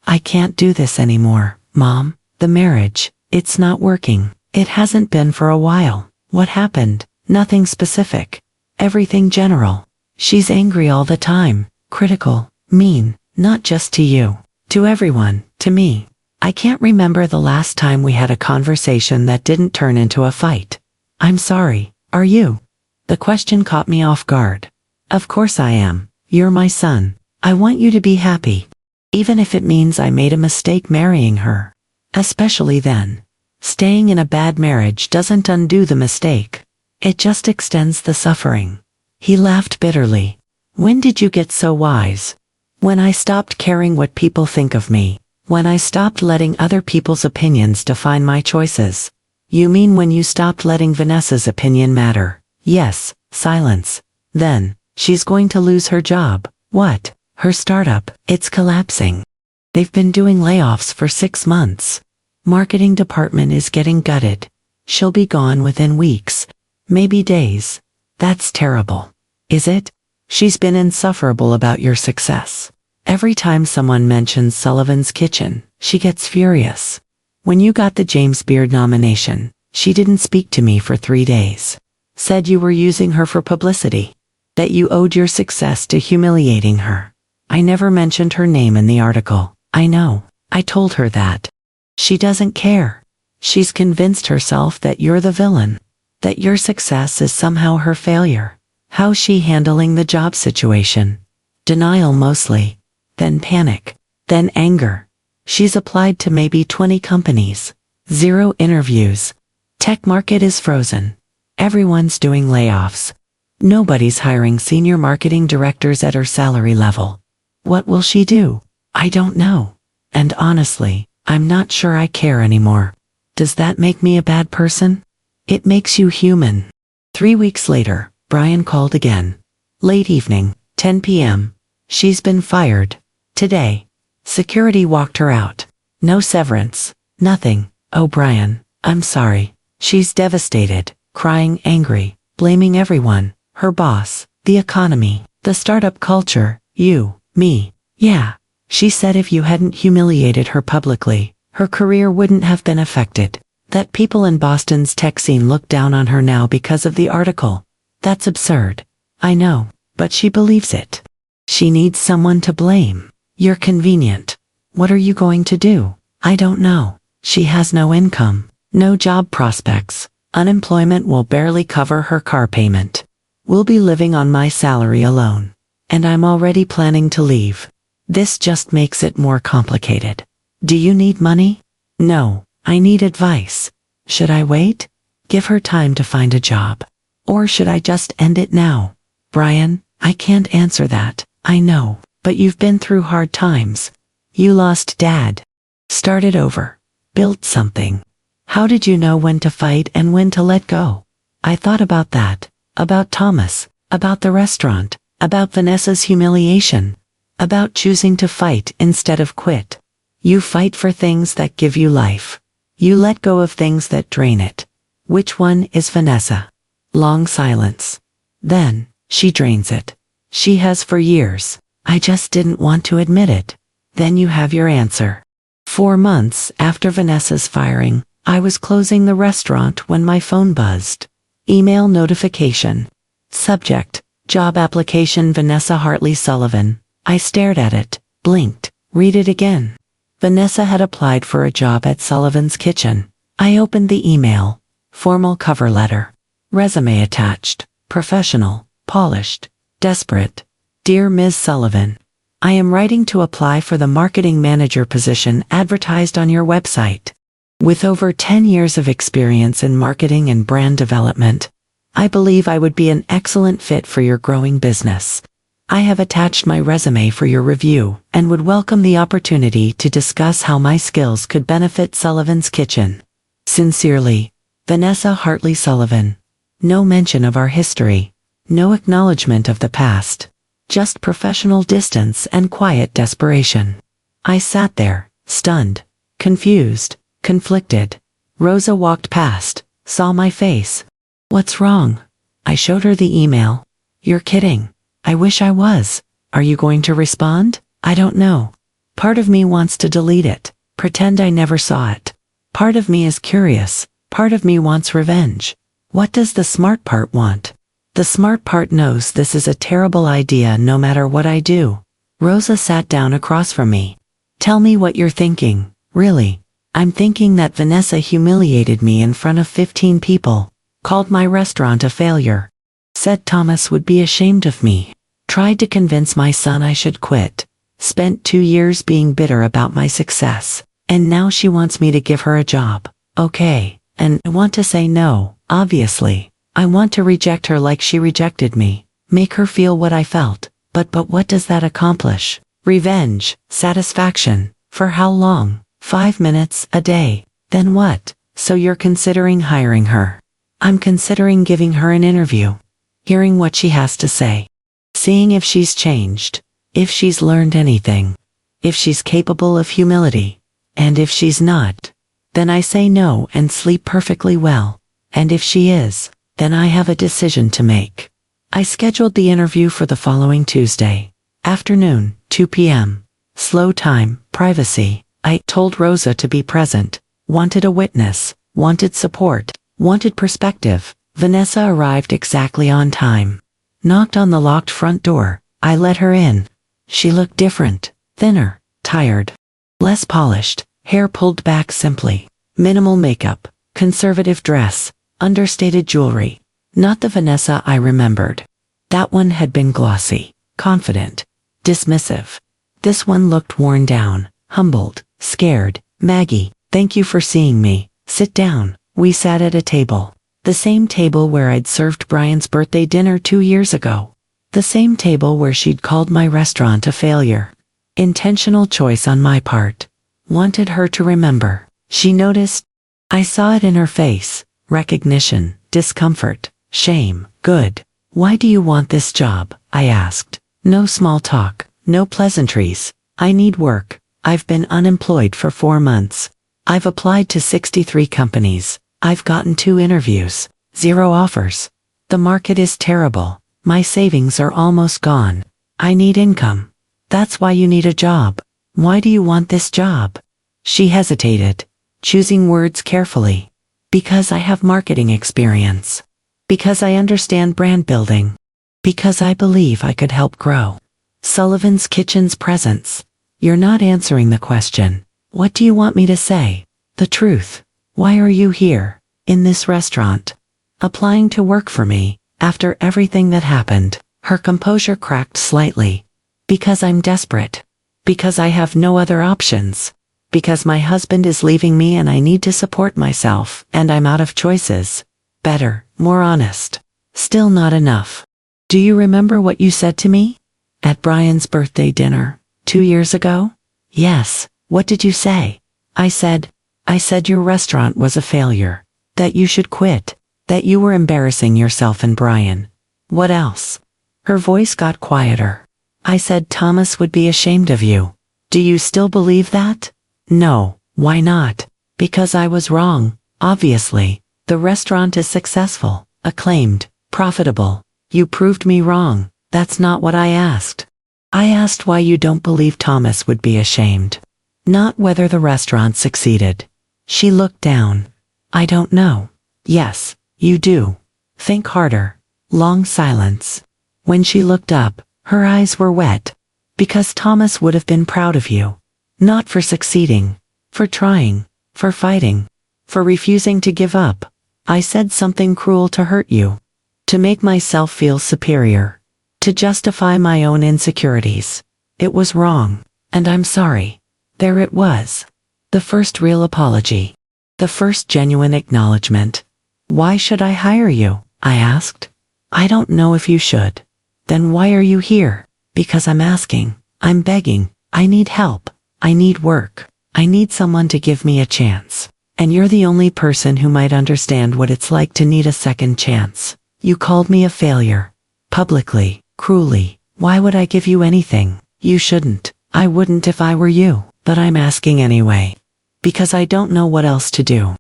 I can't do this anymore, Mom. The marriage, it's not working. It hasn't been for a while. What happened? Nothing specific. Everything general. She's angry all the time. Critical. Mean. Not just to you. To everyone. To me. I can't remember the last time we had a conversation that didn't turn into a fight. I'm sorry. Are you? The question caught me off guard. Of course I am. You're my son. I want you to be happy. Even if it means I made a mistake marrying her. Especially then. Staying in a bad marriage doesn't undo the mistake. It just extends the suffering. He laughed bitterly. When did you get so wise? When I stopped caring what people think of me. When I stopped letting other people's opinions define my choices. You mean when you stopped letting Vanessa's opinion matter? Yes, silence. Then, she's going to lose her job. What? Her startup. It's collapsing. They've been doing layoffs for 6 months. Marketing department is getting gutted. She'll be gone within weeks. Maybe days. That's terrible. Is it? She's been insufferable about your success. Every time someone mentions Sullivan's Kitchen, she gets furious. When you got the James Beard nomination, She didn't speak to me for 3 days. Said you were using her for publicity. That you owed your success to humiliating her. I never mentioned her name in the article. I know. I told her that. She doesn't care. She's convinced herself that you're the villain. That your success is somehow her failure. How's she handling the job situation? Denial mostly. Then panic. Then anger. She's applied to maybe 20 companies. 0 interviews. Tech market is frozen. Everyone's doing layoffs. Nobody's hiring senior marketing directors at her salary level. What will she do? I don't know. And honestly, I'm not sure I care anymore. Does that make me a bad person? It makes you human. 3 weeks later, Brian called again. Late evening, 10 p.m. She's been fired. Today. Security walked her out. No severance. Nothing. Oh, Brian, I'm sorry. She's devastated, crying, angry, blaming everyone. Her boss, the economy, the startup culture, you, me. Yeah. She said if you hadn't humiliated her publicly, her career wouldn't have been affected. That people in Boston's tech scene look down on her now because of the article. That's absurd. I know, but she believes it. She needs someone to blame. You're convenient. What are you going to do? I don't know. She has no income, no job prospects. Unemployment will barely cover her car payment. We'll be living on my salary alone. And I'm already planning to leave. This just makes it more complicated. Do you need money? No, I need advice. Should I wait? Give her time to find a job. Or should I just end it now? Brian, I can't answer that. I know, but you've been through hard times. You lost Dad. Started over. Built something. How did you know when to fight and when to let go? I thought about that. About Thomas. About the restaurant. About Vanessa's humiliation. About choosing to fight instead of quit. You fight for things that give you life. You let go of things that drain it. Which one is Vanessa? Long silence. Then, she drains it. She has for years. I just didn't want to admit it. Then you have your answer. 4 months after Vanessa's firing, I was closing the restaurant when my phone buzzed. Email notification. Subject, job application Vanessa Hartley Sullivan. I stared at it, blinked, read it again. Vanessa had applied for a job at Sullivan's Kitchen. I opened the email. Formal cover letter. Resume attached. Professional, polished, desperate. Dear Ms. Sullivan, I am writing to apply for the marketing manager position advertised on your website. With over 10 years of experience in marketing and brand development, I believe I would be an excellent fit for your growing business. I have attached my resume for your review and would welcome the opportunity to discuss how my skills could benefit Sullivan's Kitchen. Sincerely, Vanessa Hartley Sullivan. No mention of our history. No acknowledgement of the past. Just professional distance and quiet desperation. I sat there, stunned, confused, conflicted. Rosa walked past, saw my face. What's wrong? I showed her the email. You're kidding. I wish I was. Are you going to respond? I don't know. Part of me wants to delete it, pretend I never saw it. Part of me is curious. Part of me wants revenge. What does the smart part want? The smart part knows this is a terrible idea no matter what I do. Rosa sat down across from me. Tell me what you're thinking, really. I'm thinking that Vanessa humiliated me in front of 15 people, called my restaurant a failure, said Thomas would be ashamed of me, tried to convince my son I should quit, spent 2 years being bitter about my success, and now she wants me to give her a job. Okay, and I want to say no, obviously. I want to reject her like she rejected me, make her feel what I felt, but what does that accomplish? Revenge, satisfaction, for how long? 5 minutes a day. Then what? So you're considering hiring her? I'm considering giving her an interview, hearing what she has to say, seeing if she's changed, if she's learned anything, if she's capable of humility, and if she's not, then I say no and sleep perfectly well, and if she is, then I have a decision to make. I scheduled the interview for the following Tuesday, afternoon, 2 p.m. Slow time, privacy. I told Rosa to be present, wanted a witness, wanted support. Wanted perspective. Vanessa arrived exactly on time. Knocked on the locked front door. I let her in. She looked different, thinner, tired, less polished, hair pulled back simply, minimal makeup, conservative dress, understated jewelry. Not the Vanessa I remembered. That one had been glossy, confident, dismissive. This one looked worn down, humbled, scared. Maggie, thank you for seeing me. Sit down. We sat at a table. The same table where I'd served Brian's birthday dinner 2 years ago. The same table where she'd called my restaurant a failure. Intentional choice on my part. Wanted her to remember. She noticed. I saw it in her face. Recognition, discomfort, shame. Good. Why do you want this job? I asked. No small talk, no pleasantries. I need work. I've been unemployed for 4 months. I've applied to 63 companies. I've gotten 2 interviews. 0 offers. The market is terrible. My savings are almost gone. I need income. That's why you need a job. Why do you want this job? She hesitated, choosing words carefully. Because I have marketing experience. Because I understand brand building. Because I believe I could help grow Sullivan's Kitchen's presence. You're not answering the question. What do you want me to say? The truth. Why are you here, in this restaurant, applying to work for me, after everything that happened? Her composure cracked slightly. Because I'm desperate. Because I have no other options. Because my husband is leaving me and I need to support myself, and I'm out of choices. Better, more honest. Still not enough. Do you remember what you said to me? At Brian's birthday dinner, 2 years ago? Yes. What did you say? I said your restaurant was a failure. That you should quit. That you were embarrassing yourself and Brian. What else? Her voice got quieter. I said Thomas would be ashamed of you. Do you still believe that? No. Why not? Because I was wrong, obviously. The restaurant is successful, acclaimed, profitable. You proved me wrong. That's not what I asked. I asked why you don't believe Thomas would be ashamed. Not whether the restaurant succeeded. She looked down. I don't know. Yes, you do. Think harder. Long silence. When she looked up, her eyes were wet. Because Thomas would have been proud of you. Not for succeeding. For trying. For fighting. For refusing to give up. I said something cruel to hurt you. To make myself feel superior. To justify my own insecurities. It was wrong. And I'm sorry. There it was. The first real apology. The first genuine acknowledgement. Why should I hire you? I asked. I don't know if you should. Then why are you here? Because I'm asking. I'm begging. I need help. I need work. I need someone to give me a chance. And you're the only person who might understand what it's like to need a second chance. You called me a failure. Publicly, cruelly. Why would I give you anything? You shouldn't. I wouldn't if I were you. But I'm asking anyway. Because I don't know what else to do.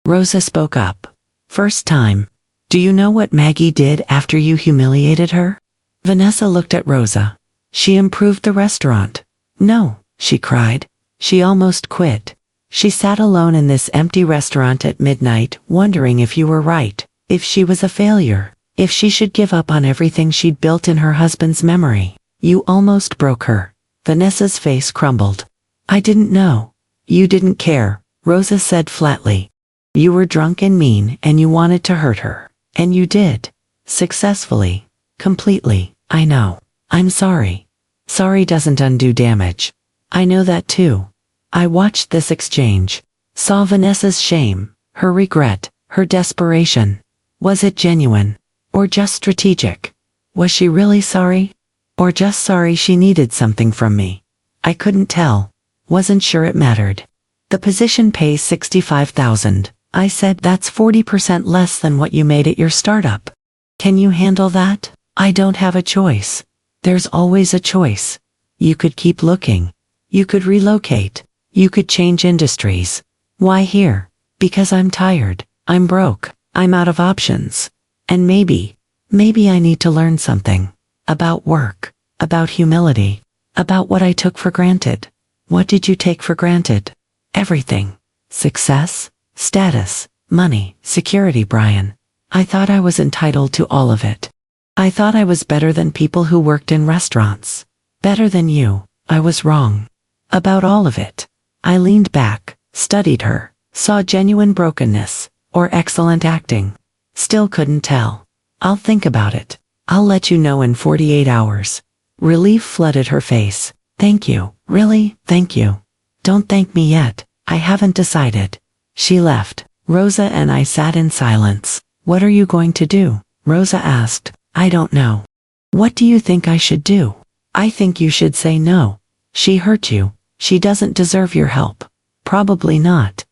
Rosa spoke up. First time. Do you know what Maggie did after you humiliated her? Vanessa looked at Rosa. She improved the restaurant. No, she cried. She almost quit. She sat alone in this empty restaurant at midnight, wondering if you were right, if she was a failure, if she should give up on everything she'd built in her husband's memory. You almost broke her. Vanessa's face crumbled. I didn't know. You didn't care, Rosa said flatly. You were drunk and mean and you wanted to hurt her. And you did. Successfully. Completely. I know. I'm sorry. Sorry doesn't undo damage. I know that too. I watched this exchange. Saw Vanessa's shame, her regret, her desperation. Was it genuine? Or just strategic? Was she really sorry? Or just sorry she needed something from me? I couldn't tell. Wasn't sure it mattered. The position pays $65,000. I said that's 40% less than what you made at your startup. Can you handle that? I don't have a choice. There's always a choice. You could keep looking. You could relocate. You could change industries. Why here? Because I'm tired. I'm broke. I'm out of options. And maybe I need to learn something. About work. About humility. About what I took for granted. What did you take for granted? Everything. Success, status, Money, security, Brian. I thought I was entitled to all of it. I thought I was better than people who worked in restaurants. Better than you. I was wrong. About all of it. I leaned back, studied her, saw genuine brokenness, or excellent acting. Still couldn't tell. I'll think about it. I'll let you know in 48 hours. Relief flooded her face. Thank you. Really, thank you. Don't thank me yet. I haven't decided. She left. Rosa and I sat in silence. What are you going to do? Rosa asked. I don't know. What do you think I should do? I think you should say no. She hurt you. She doesn't deserve your help. Probably not.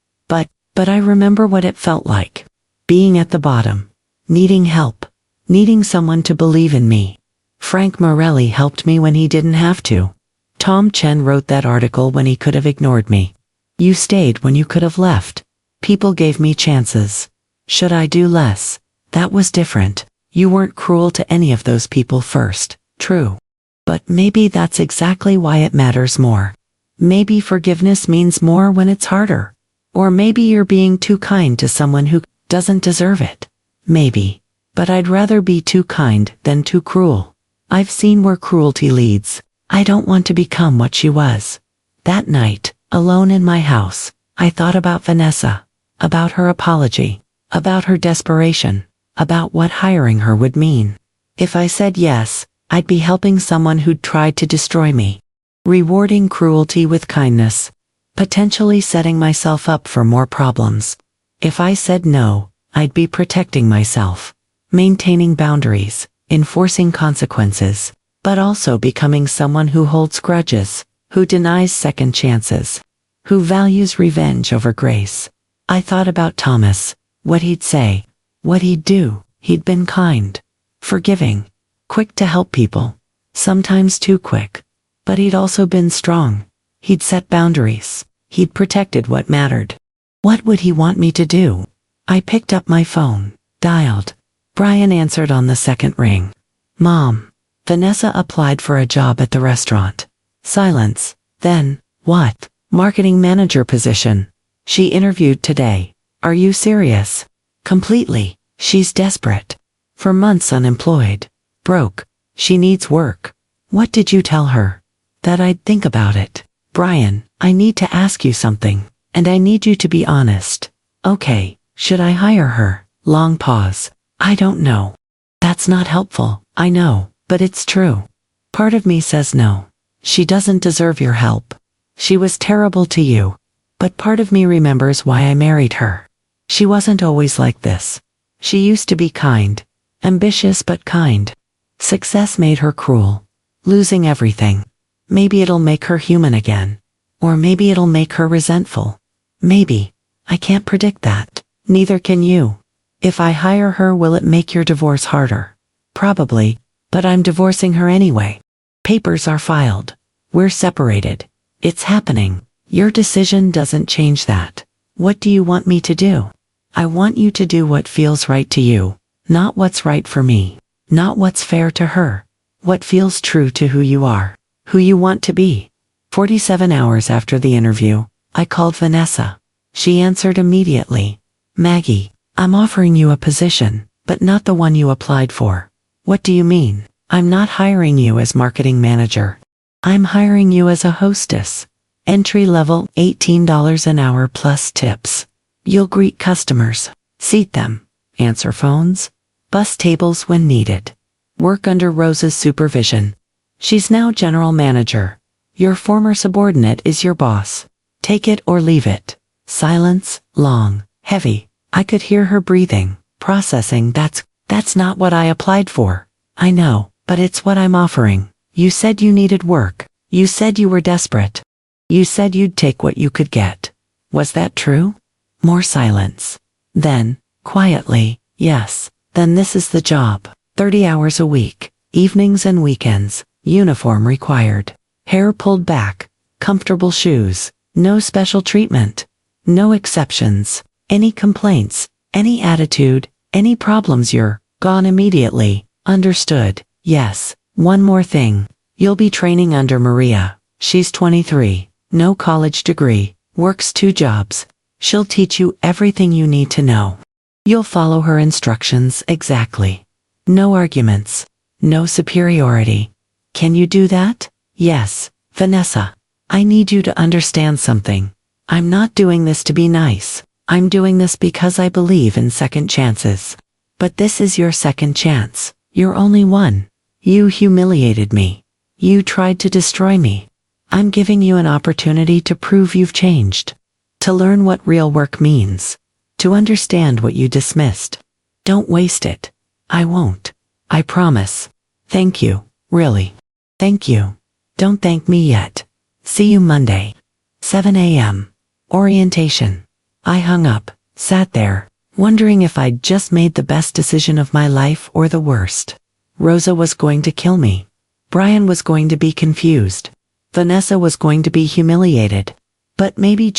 But I remember what it felt like. Being at the bottom. Needing help. Needing someone to believe in me. Frank Morelli helped me when he didn't have to. Tom Chen wrote that article when he could have ignored me. You stayed when you could have left. People gave me chances. Should I do less? That was different. You weren't cruel to any of those people first. True. But maybe that's exactly why it matters more. Maybe forgiveness means more when it's harder. Or maybe you're being too kind to someone who doesn't deserve it. Maybe. But I'd rather be too kind than too cruel. I've seen where cruelty leads. I don't want to become what she was. That night, alone in my house, I thought about Vanessa, about her apology, about her desperation, about what hiring her would mean. If I said yes, I'd be helping someone who'd tried to destroy me. Rewarding cruelty with kindness. Potentially setting myself up for more problems. If I said no, I'd be protecting myself. Maintaining boundaries, enforcing consequences, but also becoming someone who holds grudges, who denies second chances, who values revenge over grace. I thought about Thomas, what he'd say, what he'd do. He'd been kind, forgiving, quick to help people, sometimes too quick. But he'd also been strong. He'd set boundaries. He'd protected what mattered. What would he want me to do? I picked up my phone, dialed. Brian answered on the second ring. Mom. Vanessa applied for a job at the restaurant. Silence. Then, what? Marketing manager position. She interviewed today. Are you serious? Completely. She's desperate. For months unemployed. Broke. She needs work. What did you tell her? That I'd think about it. Brian, I need to ask you something, and I need you to be honest. Okay, should I hire her? Long pause. I don't know. That's not helpful, I know, but it's true. Part of me says no. She doesn't deserve your help. She was terrible to you. But part of me remembers why I married her. She wasn't always like this. She used to be kind. Ambitious but kind. Success made her cruel. Losing everything. Maybe it'll make her human again. Or maybe it'll make her resentful. Maybe. I can't predict that. Neither can you. If I hire her, will it make your divorce harder? Probably, but I'm divorcing her anyway. Papers are filed. We're separated. It's happening. Your decision doesn't change that. What do you want me to do? I want you to do what feels right to you, not what's right for me, not what's fair to her, what feels true to who you are. Who you want to be. 47 hours after the interview, I called Vanessa. She answered immediately. Maggie, I'm offering you a position, but not the one you applied for. What do you mean? I'm not hiring you as marketing manager. I'm hiring you as a hostess. Entry level, $18 an hour plus tips. You'll greet customers, seat them, answer phones, bus tables when needed. Work under Rosa's supervision. She's now general manager. Your former subordinate is your boss. Take it or leave it. Silence, long, heavy. I could hear her breathing, processing. That's not what I applied for. I know, but it's what I'm offering. You said you needed work. You said you were desperate. You said you'd take what you could get. Was that true? More silence. Then, quietly, yes. Then this is the job. 30 hours a week. Evenings and weekends. Uniform required. Hair pulled back. Comfortable shoes. No special treatment. No exceptions. Any complaints, any attitude, any problems, you're gone immediately. Understood. Yes. One more thing. You'll be training under Maria. She's 23. No college degree. Works 2 jobs. She'll teach you everything you need to know. You'll follow her instructions exactly. No arguments. No superiority. Can you do that? Yes, Vanessa. I need you to understand something. I'm not doing this to be nice. I'm doing this because I believe in second chances. But this is your second chance. Your only one. You humiliated me. You tried to destroy me. I'm giving you an opportunity to prove you've changed. To learn what real work means. To understand what you dismissed. Don't waste it. I won't. I promise. Thank you, really. Thank you. Don't thank me yet. See you Monday. 7 a.m. Orientation. I hung up, sat there, wondering if I'd just made the best decision of my life or the worst. Rosa was going to kill me. Brian was going to be confused. Vanessa was going to be humiliated. But maybe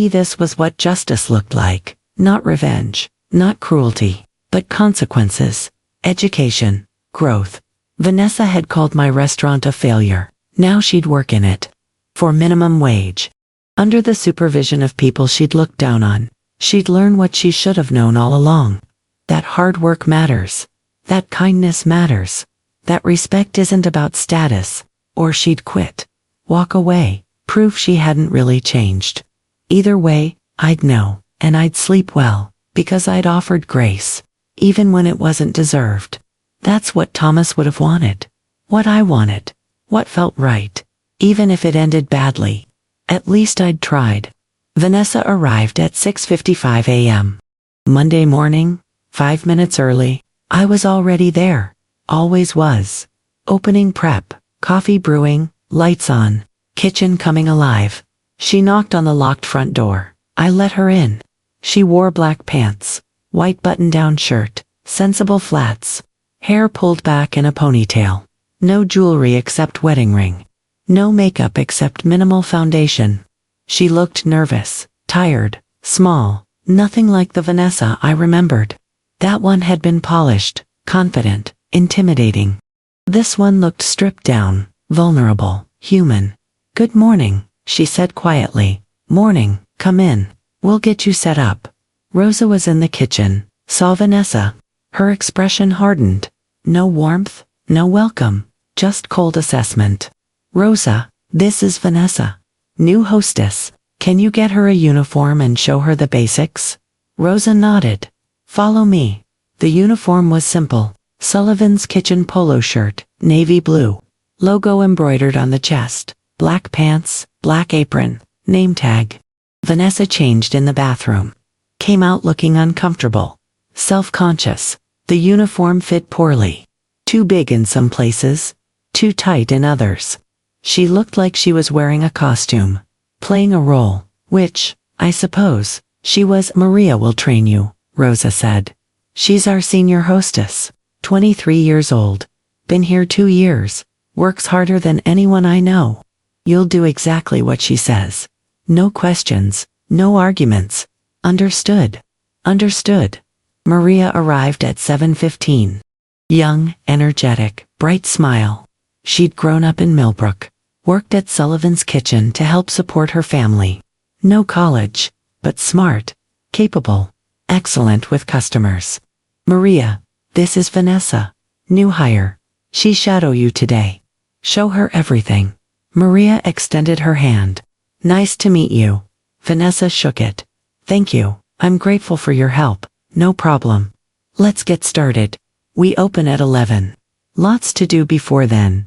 this was what justice looked like. Not revenge, not cruelty, but consequences, education, growth. Vanessa had called my restaurant a failure. Now she'd work in it. For minimum wage. Under the supervision of people she'd looked down on. She'd learn what she should have known all along. That hard work matters. That kindness matters. That respect isn't about status. Or she'd quit. Walk away. Prove she hadn't really changed. Either way, I'd know. And I'd sleep well. Because I'd offered grace. Even when it wasn't deserved. That's what Thomas would have wanted. What I wanted. What felt right. Even if it ended badly. At least I'd tried. Vanessa arrived at 6:55 a.m. Monday morning, 5 minutes early. I was already there. Always was. Opening prep, coffee brewing, lights on, kitchen coming alive. She knocked on the locked front door. I let her in. She wore black pants, white button-down shirt, sensible flats, hair pulled back in a ponytail. No jewelry except wedding ring. No makeup except minimal foundation. She looked nervous, tired, small, nothing like the Vanessa I remembered. That one had been polished, confident, intimidating. This one looked stripped down, vulnerable, human. "Good morning," she said quietly. "Morning, come in. We'll get you set up." Rosa was in the kitchen, saw Vanessa. Her expression hardened. No warmth, no welcome, just cold assessment. "Rosa, this is Vanessa. New hostess. Can you get her a uniform and show her the basics?" Rosa nodded. "Follow me." The uniform was simple. Sullivan's Kitchen polo shirt, navy blue. Logo embroidered on the chest. Black pants, black apron, name tag. Vanessa changed in the bathroom. Came out looking uncomfortable. Self-conscious. The uniform fit poorly. Too big in some places. Too tight in others. She looked like she was wearing a costume. Playing a role, which, I suppose, she was. "Maria will train you," Rosa said. "She's our senior hostess. 23 years old. Been here 2 years. Works harder than anyone I know. You'll do exactly what she says. No questions, no arguments. Understood. Understood." Maria arrived at 7:15. Young, energetic, bright smile. She'd grown up in Millbrook. Worked at Sullivan's Kitchen to help support her family. No college, but smart, capable, excellent with customers. "Maria, this is Vanessa. New hire. She shadow you today. Show her everything." Maria extended her hand. "Nice to meet you." Vanessa shook it. "Thank you. I'm grateful for your help. No problem. Let's get started. We open at 11. Lots to do before then."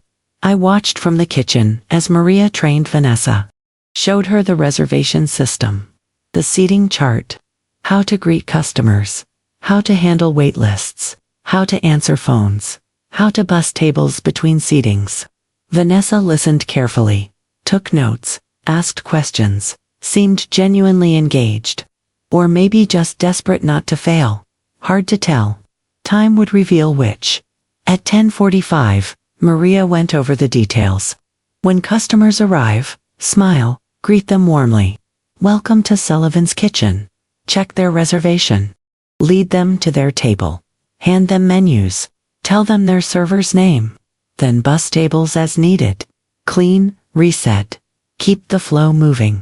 I watched from the kitchen as Maria trained Vanessa. Showed her the reservation system. The seating chart. How to greet customers. How to handle wait lists. How to answer phones. How to bus tables between seatings. Vanessa listened carefully. Took notes. Asked questions. Seemed genuinely engaged. Or maybe just desperate not to fail. Hard to tell. Time would reveal which. At 10:45, Maria went over the details. When customers arrive, smile, greet them warmly. Welcome to Sullivan's Kitchen. Check their reservation. Lead them to their table. Hand them menus. Tell them their server's name. Then bus tables as needed. Clean, reset. Keep the flow moving.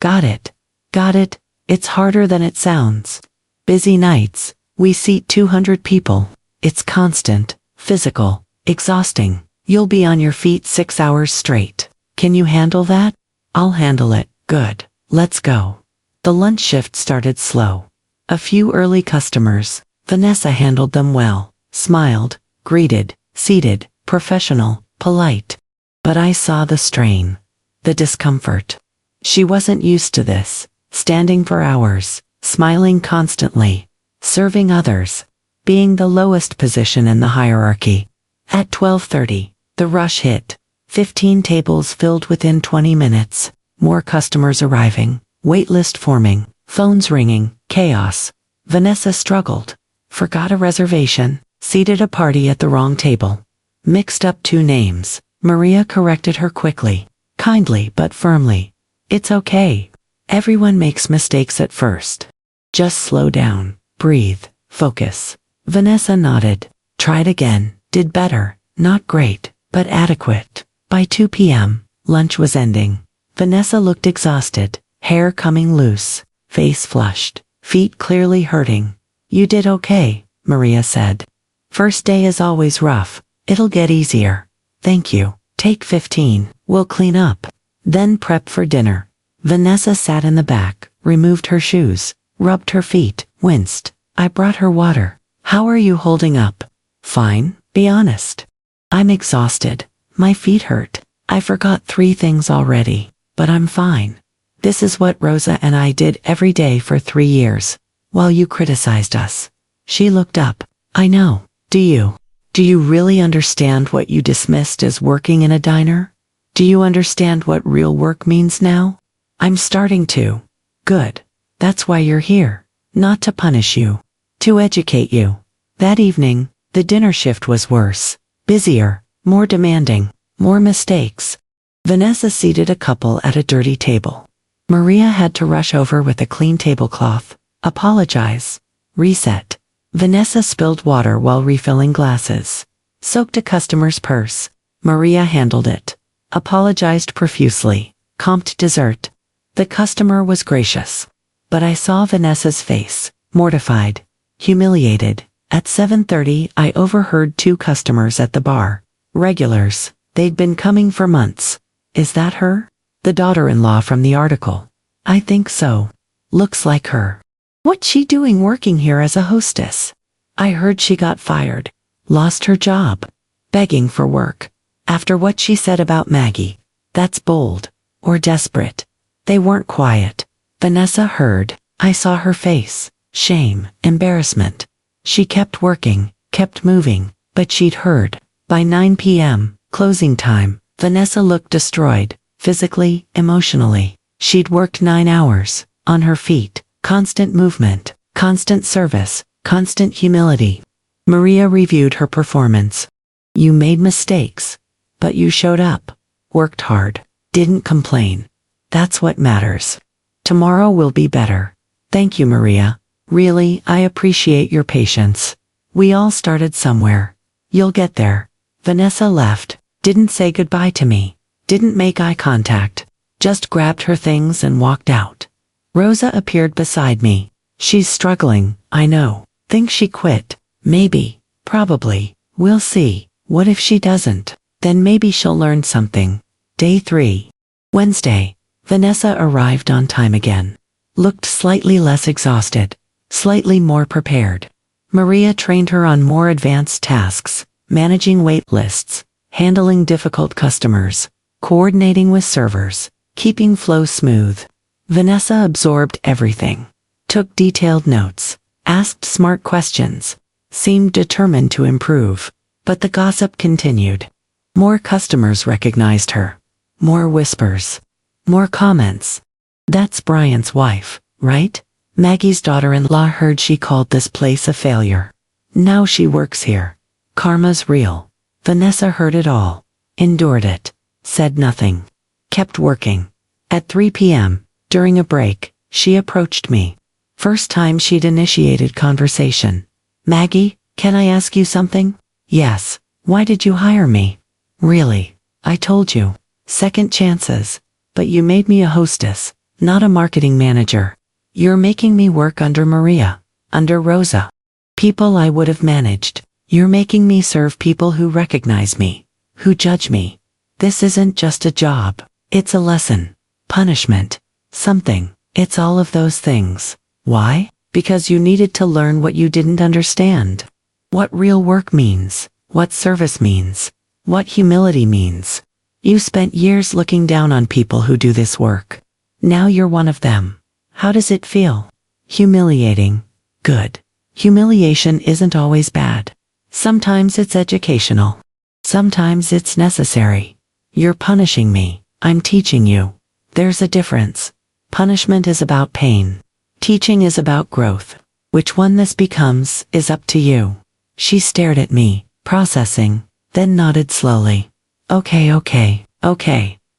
Got it. Got it. It's harder than it sounds. Busy nights, we seat 200 people. It's constant, physical, exhausting. You'll be on your feet 6 hours straight. Can you handle that? I'll handle it. Good. Let's go. The lunch shift started slow. A few early customers. Vanessa handled them well, smiled, greeted, seated, professional, polite. But I saw the strain, the discomfort. She wasn't used to this, standing for hours, smiling constantly, serving others, being the lowest position in the hierarchy. At 12:30, the rush hit. 15 tables filled within 20 minutes, more customers arriving, waitlist forming, phones ringing, chaos. Vanessa struggled, forgot a reservation, seated a party at the wrong table, mixed up 2 names. Maria corrected her quickly, kindly but firmly. It's okay. Everyone makes mistakes at first. Just slow down, breathe, focus. Vanessa nodded, tried again, did better, not great, but adequate. By 2 p.m., lunch was ending. Vanessa looked exhausted, hair coming loose, face flushed, feet clearly hurting. You did okay, Maria said. First day is always rough. It'll get easier. Thank you. Take 15. We'll clean up. Then prep for dinner. Vanessa sat in the back, removed her shoes, rubbed her feet, winced. I brought her water. How are you holding up? Fine, be honest. I'm exhausted. My feet hurt. I forgot 3 things already, but I'm fine. This is what Rosa and I did every day for 3 years, while you criticized us. She looked up. I know. Do you? Do you really understand what you dismissed as working in a diner? Do you understand what real work means now? I'm starting to. Good. That's why you're here. Not to punish you. To educate you. That evening, the dinner shift was worse. Busier, more demanding, more mistakes. Vanessa seated a couple at a dirty table. Maria had to rush over with a clean tablecloth, apologize, reset. Vanessa spilled water while refilling glasses. Soaked a customer's purse. Maria handled it. Apologized profusely. Comped dessert. The customer was gracious. But I saw Vanessa's face, mortified, humiliated. At 7:30, I overheard 2 customers at the bar. Regulars. They'd been coming for months. Is that her? The daughter-in-law from the article. I think so. Looks like her. What's she doing working here as a hostess? I heard she got fired. Lost her job. Begging for work. After what she said about Maggie. That's bold. Or desperate. They weren't quiet. Vanessa heard. I saw her face. Shame, embarrassment. She kept working, kept moving, but she'd heard. By 9 p.m., closing time, Vanessa looked destroyed, physically, emotionally. She'd worked 9 hours, on her feet, constant movement, constant service, constant humility. Maria reviewed her performance. You made mistakes, but you showed up, worked hard, didn't complain. That's what matters. Tomorrow will be better. Thank you, Maria. Really, I appreciate your patience. We all started somewhere. You'll get there. Vanessa left, didn't say goodbye to me, didn't make eye contact, just grabbed her things and walked out. Rosa appeared beside me. She's struggling, I know. Think she quit. Maybe. Probably. We'll see. What if she doesn't? Then maybe she'll learn something. Day 3. Wednesday. Vanessa arrived on time again. Looked slightly less exhausted. Slightly more prepared. Maria trained her on more advanced tasks, managing wait lists, handling difficult customers, coordinating with servers, keeping flow smooth. Vanessa absorbed everything. Took detailed notes, asked smart questions, seemed determined to improve. But the gossip continued. More customers recognized her. More whispers. More comments. That's Brian's wife, right? Maggie's daughter-in-law heard she called this place a failure. Now she works here. Karma's real. Vanessa heard it all. Endured it. Said nothing. Kept working. At 3 p.m., during a break, she approached me. First time she'd initiated conversation. Maggie, can I ask you something? Yes. Why did you hire me? Really? I told you. Second chances. But you made me a hostess, not a marketing manager. You're making me work under Maria, under Rosa. People I would have managed. You're making me serve people who recognize me, who judge me. This isn't just a job. It's a lesson. Punishment. Something. It's all of those things. Why? Because you needed to learn what you didn't understand. What real work means. What service means. What humility means. You spent years looking down on people who do this work. Now you're one of them. How does it feel? Humiliating. Good. Humiliation isn't always bad. Sometimes it's educational. Sometimes it's necessary. You're punishing me. I'm teaching you. There's a difference. Punishment is about pain. Teaching is about growth. Which one this becomes is up to you. She stared at me, processing, then nodded slowly. Okay.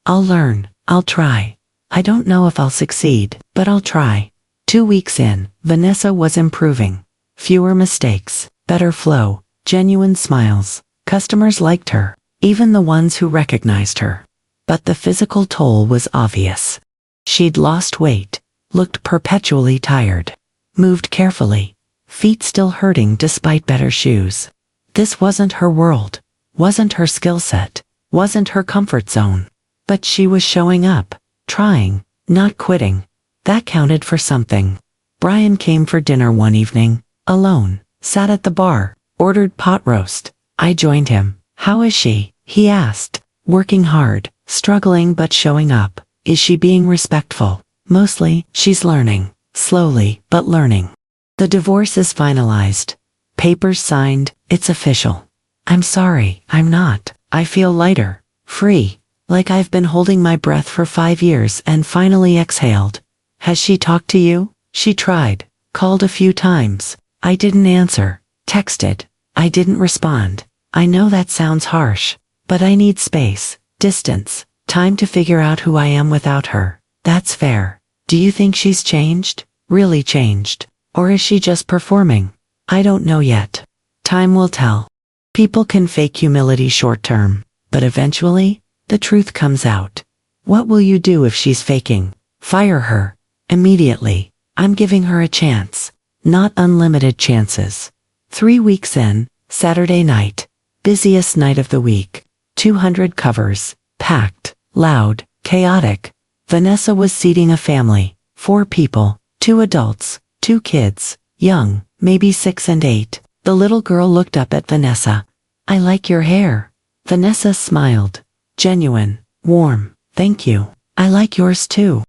I'll learn. I'll try. I don't know if I'll succeed, but I'll try. 2 weeks in, Vanessa was improving. Fewer mistakes, better flow, genuine smiles. Customers liked her, even the ones who recognized her. But the physical toll was obvious. She'd lost weight, looked perpetually tired, moved carefully, feet still hurting despite better shoes. This wasn't her world, wasn't her skill set, wasn't her comfort zone. But she was showing up, trying, not quitting. That counted for something. Brian came for dinner one evening, alone, sat at the bar, ordered pot roast. I joined him. How is she? He asked. Working hard, struggling but showing up. Is she being respectful? Mostly, she's learning. Slowly, but learning. The divorce is finalized. Papers signed, it's official. I'm sorry, I'm not. I feel lighter, free, like I've been holding my breath for 5 years and finally exhaled. Has she talked to you? She tried, called a few times. I didn't answer, texted. I didn't respond. I know that sounds harsh, but I need space, distance, time to figure out who I am without her. That's fair. Do you think she's changed? Really changed? Or is she just performing? I don't know yet. Time will tell. People can fake humility short term, but eventually, the truth comes out. What will you do if she's faking? Fire her. Immediately. I'm giving her a chance. Not unlimited chances. 3 weeks in, Saturday night. Busiest night of the week. 200 covers. Packed. Loud. Chaotic. Vanessa was seating a family. 4 people. 2 adults. 2 kids. Young, maybe 6 and 8. The little girl looked up at Vanessa. I like your hair. Vanessa smiled. Genuine. Warm. Thank you. I like yours too.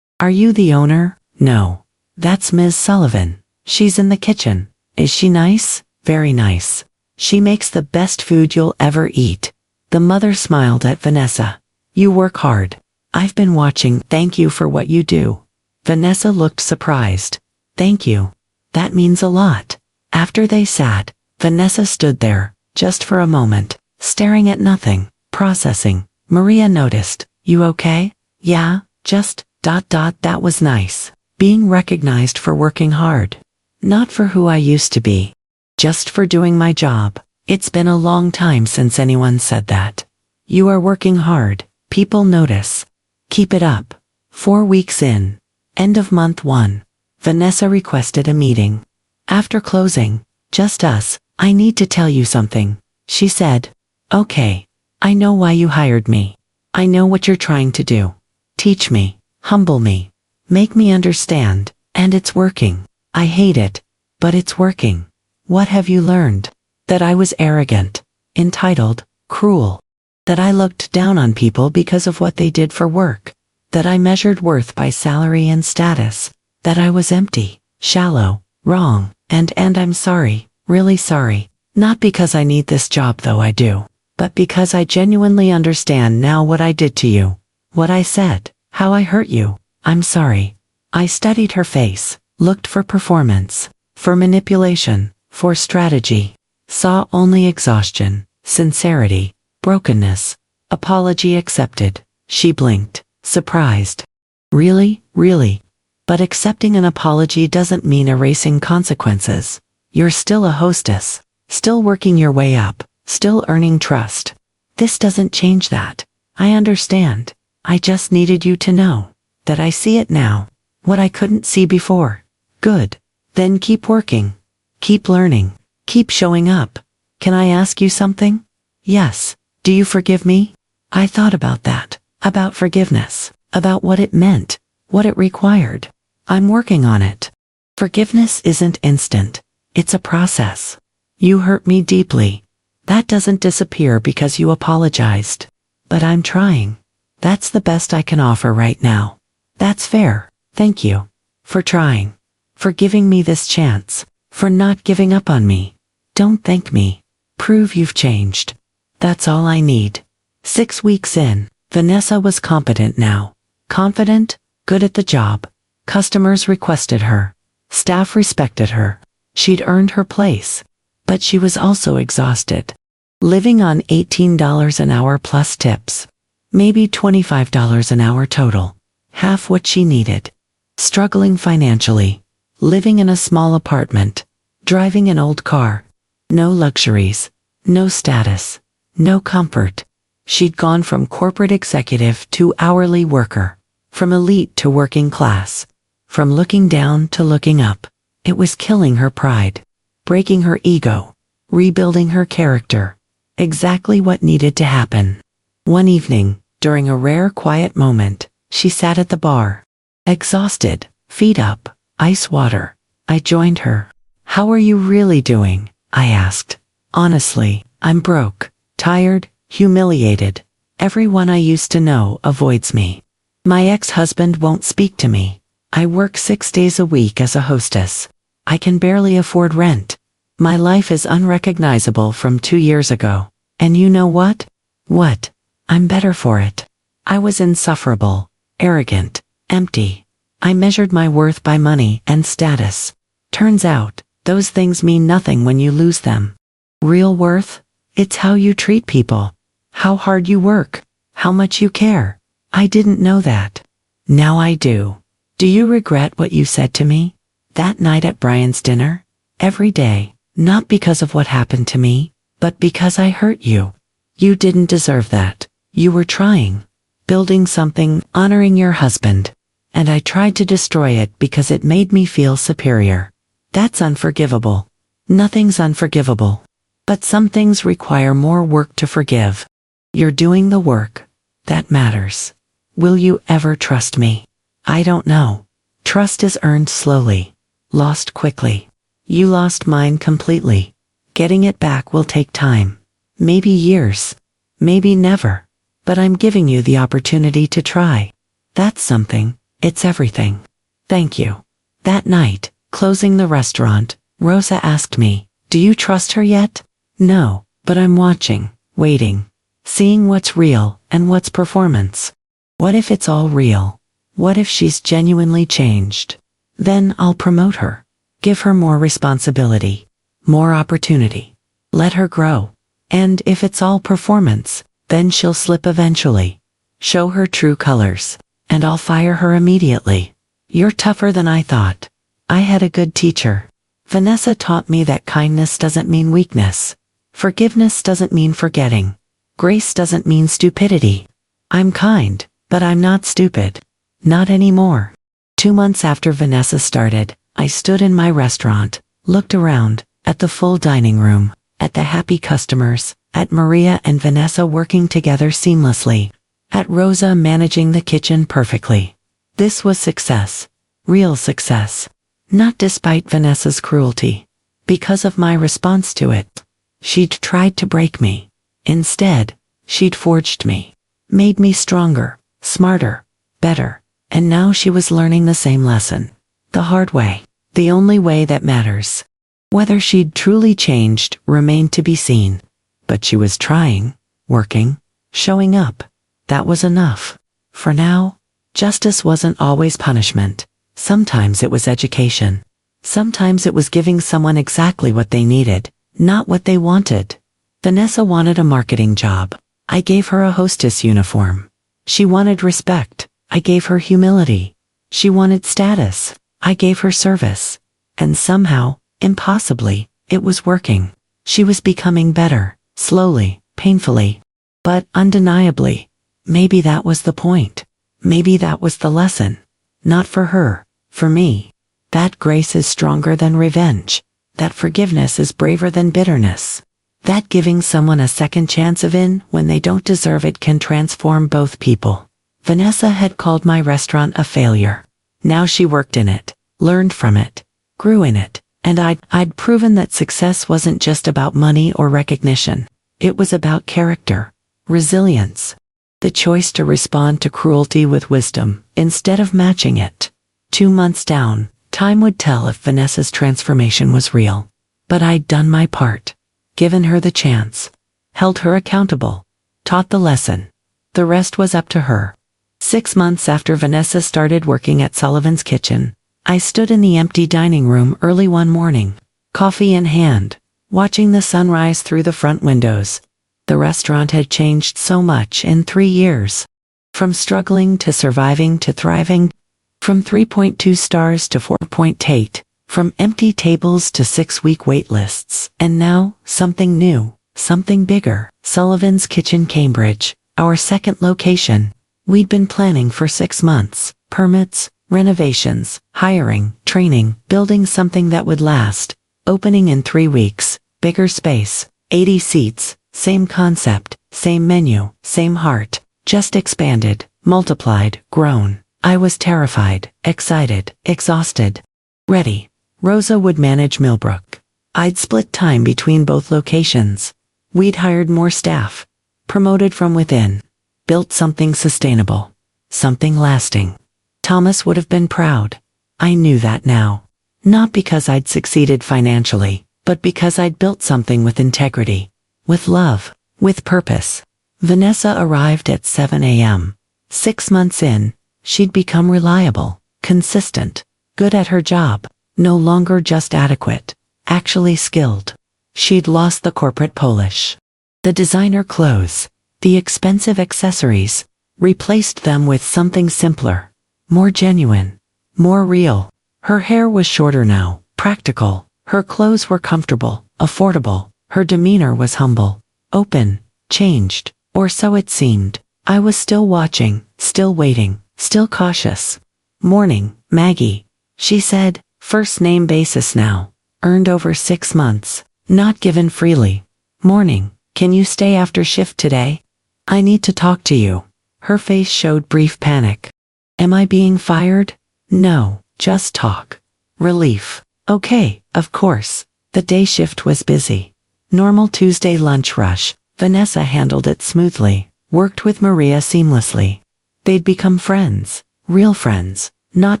Are you the owner? No. That's Ms. Sullivan. She's in the kitchen. Is she nice? Very nice. She makes the best food you'll ever eat. The mother smiled at Vanessa. You work hard. I've been watching. Thank you for what you do. Vanessa looked surprised. Thank you. That means a lot. After they sat, Vanessa stood there, just for a moment, staring at nothing, processing. Maria noticed. You okay? Yeah, just, ... That was nice. Being recognized for working hard. Not for who I used to be. Just for doing my job. It's been a long time since anyone said that. You are working hard. People notice. Keep it up. 4 weeks in. End of month 1. Vanessa requested a meeting. After closing, just us, I need to tell you something, she said. Okay. I know why you hired me. I know what you're trying to do. Teach me, humble me, make me understand, and it's working. I hate it, but it's working. What have you learned? That I was arrogant, entitled, cruel. That I looked down on people because of what they did for work. That I measured worth by salary and status. That I was empty, shallow, wrong, and I'm sorry, really sorry. Not because I need this job though I do, but because I genuinely understand now what I did to you. What I said, how I hurt you. I'm sorry. I studied her face, looked for performance, for manipulation, for strategy. Saw only exhaustion, sincerity, brokenness. Apology accepted. She blinked, surprised. Really, really? But accepting an apology doesn't mean erasing consequences. You're still a hostess, still working your way up, still earning trust. This doesn't change that. I understand. I just needed you to know that I see it now. What I couldn't see before. Good. Then keep working. Keep learning. Keep showing up. Can I ask you something? Yes. Do you forgive me? I thought about that. About forgiveness. About what it meant. What it required. I'm working on it. Forgiveness isn't instant. It's a process. You hurt me deeply. That doesn't disappear because you apologized. But I'm trying. That's the best I can offer right now. That's fair. Thank you. For trying. For giving me this chance. For not giving up on me. Don't thank me. Prove you've changed. That's all I need. 6 weeks in, Vanessa was competent now. Confident, good at the job. Customers requested her. Staff respected her. She'd earned her place. But she was also exhausted. Living on $18 an hour plus tips. Maybe $25 an hour total. Half what she needed. Struggling financially. Living in a small apartment. Driving an old car. No luxuries. No status. No comfort. She'd gone from corporate executive to hourly worker. From elite to working class. From looking down to looking up. It was killing her pride. Breaking her ego. Rebuilding her character. Exactly what needed to happen. One evening, during a rare quiet moment, she sat at the bar. Exhausted, feet up, ice water. I joined her. How are you really doing? I asked. Honestly, I'm broke, tired, humiliated. Everyone I used to know avoids me. My ex-husband won't speak to me. I work 6 days a week as a hostess. I can barely afford rent. My life is unrecognizable from 2 years ago. And you know what? What? I'm better for it. I was insufferable, arrogant, empty. I measured my worth by money and status. Turns out, those things mean nothing when you lose them. Real worth? It's how you treat people. How hard you work. How much you care. I didn't know that. Now I do. Do you regret what you said to me? That night at Brian's dinner? Every day. Not because of what happened to me, but because I hurt you. You didn't deserve that. You were trying. Building something, honoring your husband. And I tried to destroy it because it made me feel superior. That's unforgivable. Nothing's unforgivable. But some things require more work to forgive. You're doing the work. That matters. Will you ever trust me? I don't know. Trust is earned slowly. Lost quickly. You lost mine completely. Getting it back will take time. Maybe years. Maybe never. But I'm giving you the opportunity to try. That's something. It's everything. Thank you. That night, closing the restaurant, Rosa asked me, do you trust her yet? No, but I'm watching, waiting, seeing what's real and what's performance. What if it's all real? What if she's genuinely changed? Then I'll promote her. Give her more responsibility, more opportunity. Let her grow. And if it's all performance, then she'll slip eventually. Show her true colors, and I'll fire her immediately. You're tougher than I thought. I had a good teacher. Vanessa taught me that kindness doesn't mean weakness. Forgiveness doesn't mean forgetting. Grace doesn't mean stupidity. I'm kind, but I'm not stupid. Not anymore. 2 months after Vanessa started, I stood in my restaurant, looked around, at the full dining room, at the happy customers, at Maria and Vanessa working together seamlessly, at Rosa managing the kitchen perfectly. This was success. Real success. Not despite Vanessa's cruelty. Because of my response to it. She'd tried to break me. Instead, she'd forged me. Made me stronger, smarter, better. And now she was learning the same lesson. The hard way. The only way that matters. Whether she'd truly changed remained to be seen. But she was trying, working, showing up. That was enough. For now, justice wasn't always punishment. Sometimes it was education. Sometimes it was giving someone exactly what they needed, not what they wanted. Vanessa wanted a marketing job. I gave her a hostess uniform. She wanted respect. I gave her humility. She wanted status. I gave her service. And somehow, impossibly, it was working. She was becoming better, slowly, painfully. But undeniably, maybe that was the point. Maybe that was the lesson. Not for her, For me, that grace is stronger than revenge. That forgiveness is braver than bitterness. That giving someone a second chance even when they don't deserve it can transform both people. Vanessa had called my restaurant a failure. Now she worked in it, learned from it, grew in it, and I'd proven that success wasn't just about money or recognition. It was about character, resilience, the choice to respond to cruelty with wisdom instead of matching it. 2 months down, time would tell if Vanessa's transformation was real. But I'd done my part, given her the chance, held her accountable, taught the lesson. The rest was up to her. 6 months after Vanessa started working at Sullivan's Kitchen, I stood in the empty dining room early one morning, coffee in hand, watching the sunrise through the front windows. The restaurant had changed so much in 3 years. From struggling to surviving to thriving, from 3.2 stars to 4.8, from empty tables to 6-week wait lists, and now, something new, something bigger. Sullivan's Kitchen Cambridge, our second location. We'd been planning for 6 months, permits, renovations, hiring, training, building something that would last. Opening in 3 weeks, bigger space, 80 seats, same concept, same menu, same heart, just expanded, multiplied, grown. I was terrified, excited, exhausted. Ready. Rosa would manage Millbrook. I'd split time between both locations. We'd hired more staff, promoted from within, built something sustainable, something lasting. Thomas would have been proud. I knew that now. Not because I'd succeeded financially, but because I'd built something with integrity, with love, with purpose. Vanessa arrived at 7 a.m. 6 months in, she'd become reliable, consistent, good at her job, no longer just adequate, actually skilled. She'd lost the corporate polish, the designer clothes, the expensive accessories, replaced them with something simpler, more genuine, more real. Her hair was shorter now, practical. Her clothes were comfortable, affordable. Her demeanor was humble, open, changed, or so it seemed. I was still watching, still waiting, still cautious. Morning, Maggie, she said, first name basis now, earned over 6 months, not given freely. Morning, can you stay after shift today? I need to talk to you. Her face showed brief panic. Am I being fired? No, just talk. Relief. Okay, of course. The day shift was busy. Normal Tuesday lunch rush. Vanessa handled it smoothly, worked with Maria seamlessly. They'd become friends, real friends, not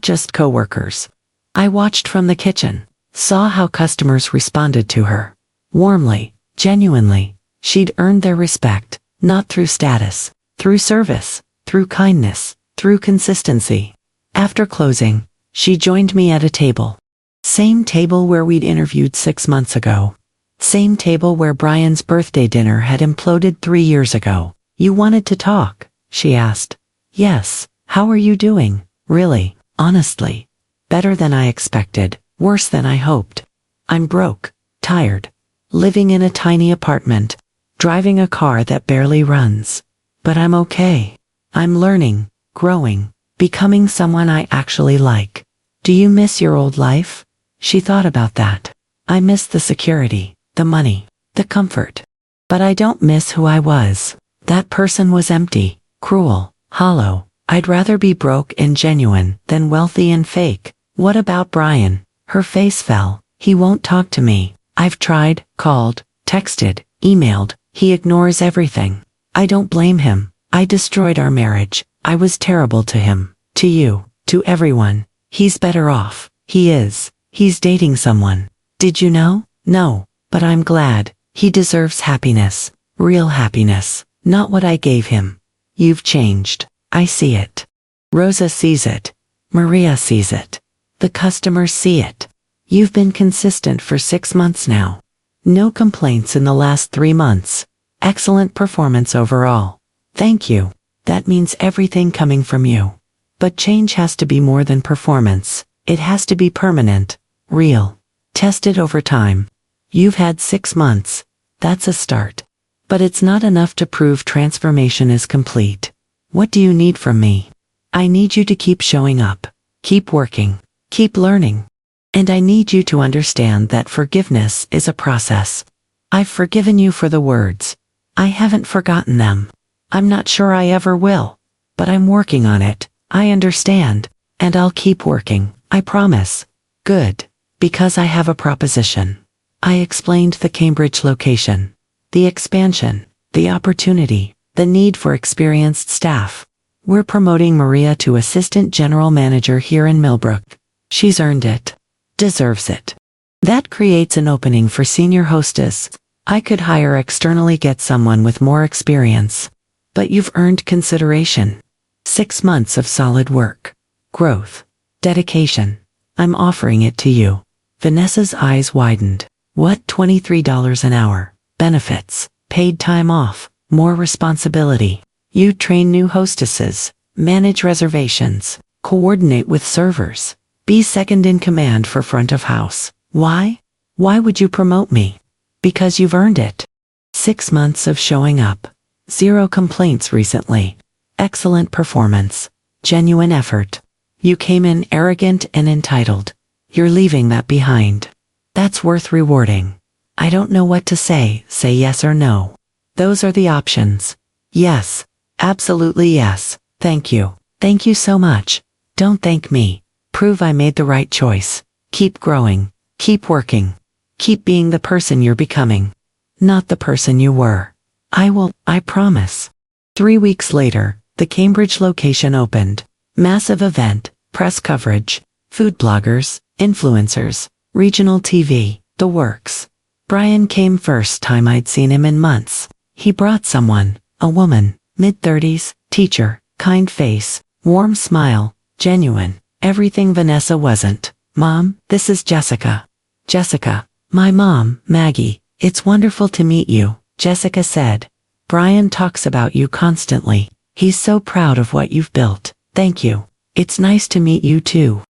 just co-workers. I watched from the kitchen, saw how customers responded to her. Warmly, genuinely. She'd earned their respect, not through status, through service, through kindness, through consistency. After closing, she joined me at a table. Same table where we'd interviewed 6 months ago. Same table where Brian's birthday dinner had imploded 3 years ago. You wanted to talk? She asked. Yes. How are you doing? Really, honestly. Better than I expected, worse than I hoped. I'm broke, tired, living in a tiny apartment, driving a car that barely runs. But I'm okay. I'm learning, growing, becoming someone I actually like. Do you miss your old life? She thought about that. I miss the security, the money, the comfort. But I don't miss who I was. That person was empty, cruel, hollow. I'd rather be broke and genuine than wealthy and fake. What about Brian? Her face fell. He won't talk to me. I've tried, called, texted, emailed. He ignores everything. I don't blame him. I destroyed our marriage. I was terrible to him, to you, to everyone. He's better off. He is. He's dating someone. Did you know? No, but I'm glad. He deserves happiness, real happiness, not what I gave him. You've changed. I see it. Rosa sees it. Maria sees it. The customers see it. You've been consistent for 6 months now. No complaints in the last 3 months. Excellent performance overall. Thank you. That means everything coming from you. But change has to be more than performance. It has to be permanent, real, tested over time. You've had 6 months. That's a start. But it's not enough to prove transformation is complete. What do you need from me? I need you to keep showing up. Keep working. Keep learning. And I need you to understand that forgiveness is a process. I've forgiven you for the words. I haven't forgotten them. I'm not sure I ever will. But I'm working on it. I understand. And I'll keep working, I promise. Good. Because I have a proposition. I explained the Cambridge location, the expansion, the opportunity, the need for experienced staff. We're promoting Maria to assistant general manager here in Millbrook. She's earned it. Deserves it. That creates an opening for senior hostess. I could hire externally, get someone with more experience. But you've earned consideration. 6 months of solid work. Growth. Dedication. I'm offering it to you. Vanessa's eyes widened. What, $23 an hour? Benefits, paid time off, more responsibility. You train new hostesses, manage reservations, coordinate with servers, be second in command for front of house. Why? Why would you promote me? Because you've earned it. 6 months of showing up. 0 complaints recently. Excellent performance. Genuine effort. You came in arrogant and entitled. You're leaving that behind. That's worth rewarding. I don't know what to say yes or no. Those are the options. Yes. Absolutely yes. Thank you. Thank you so much. Don't thank me. Prove I made the right choice. Keep growing. Keep working. Keep being the person you're becoming. Not the person you were. I will, I promise. 3 weeks later, the Cambridge location opened. Massive event, press coverage, food bloggers, influencers, regional TV, the works. Brian came, first time I'd seen him in months. He brought someone, a woman, mid-30s, teacher, kind face, warm smile, genuine, everything Vanessa wasn't. Mom, this is Jessica. Jessica. My mom, Maggie. It's wonderful to meet you, Jessica said. Brian talks about you constantly. He's so proud of what you've built. Thank you. It's nice to meet you too.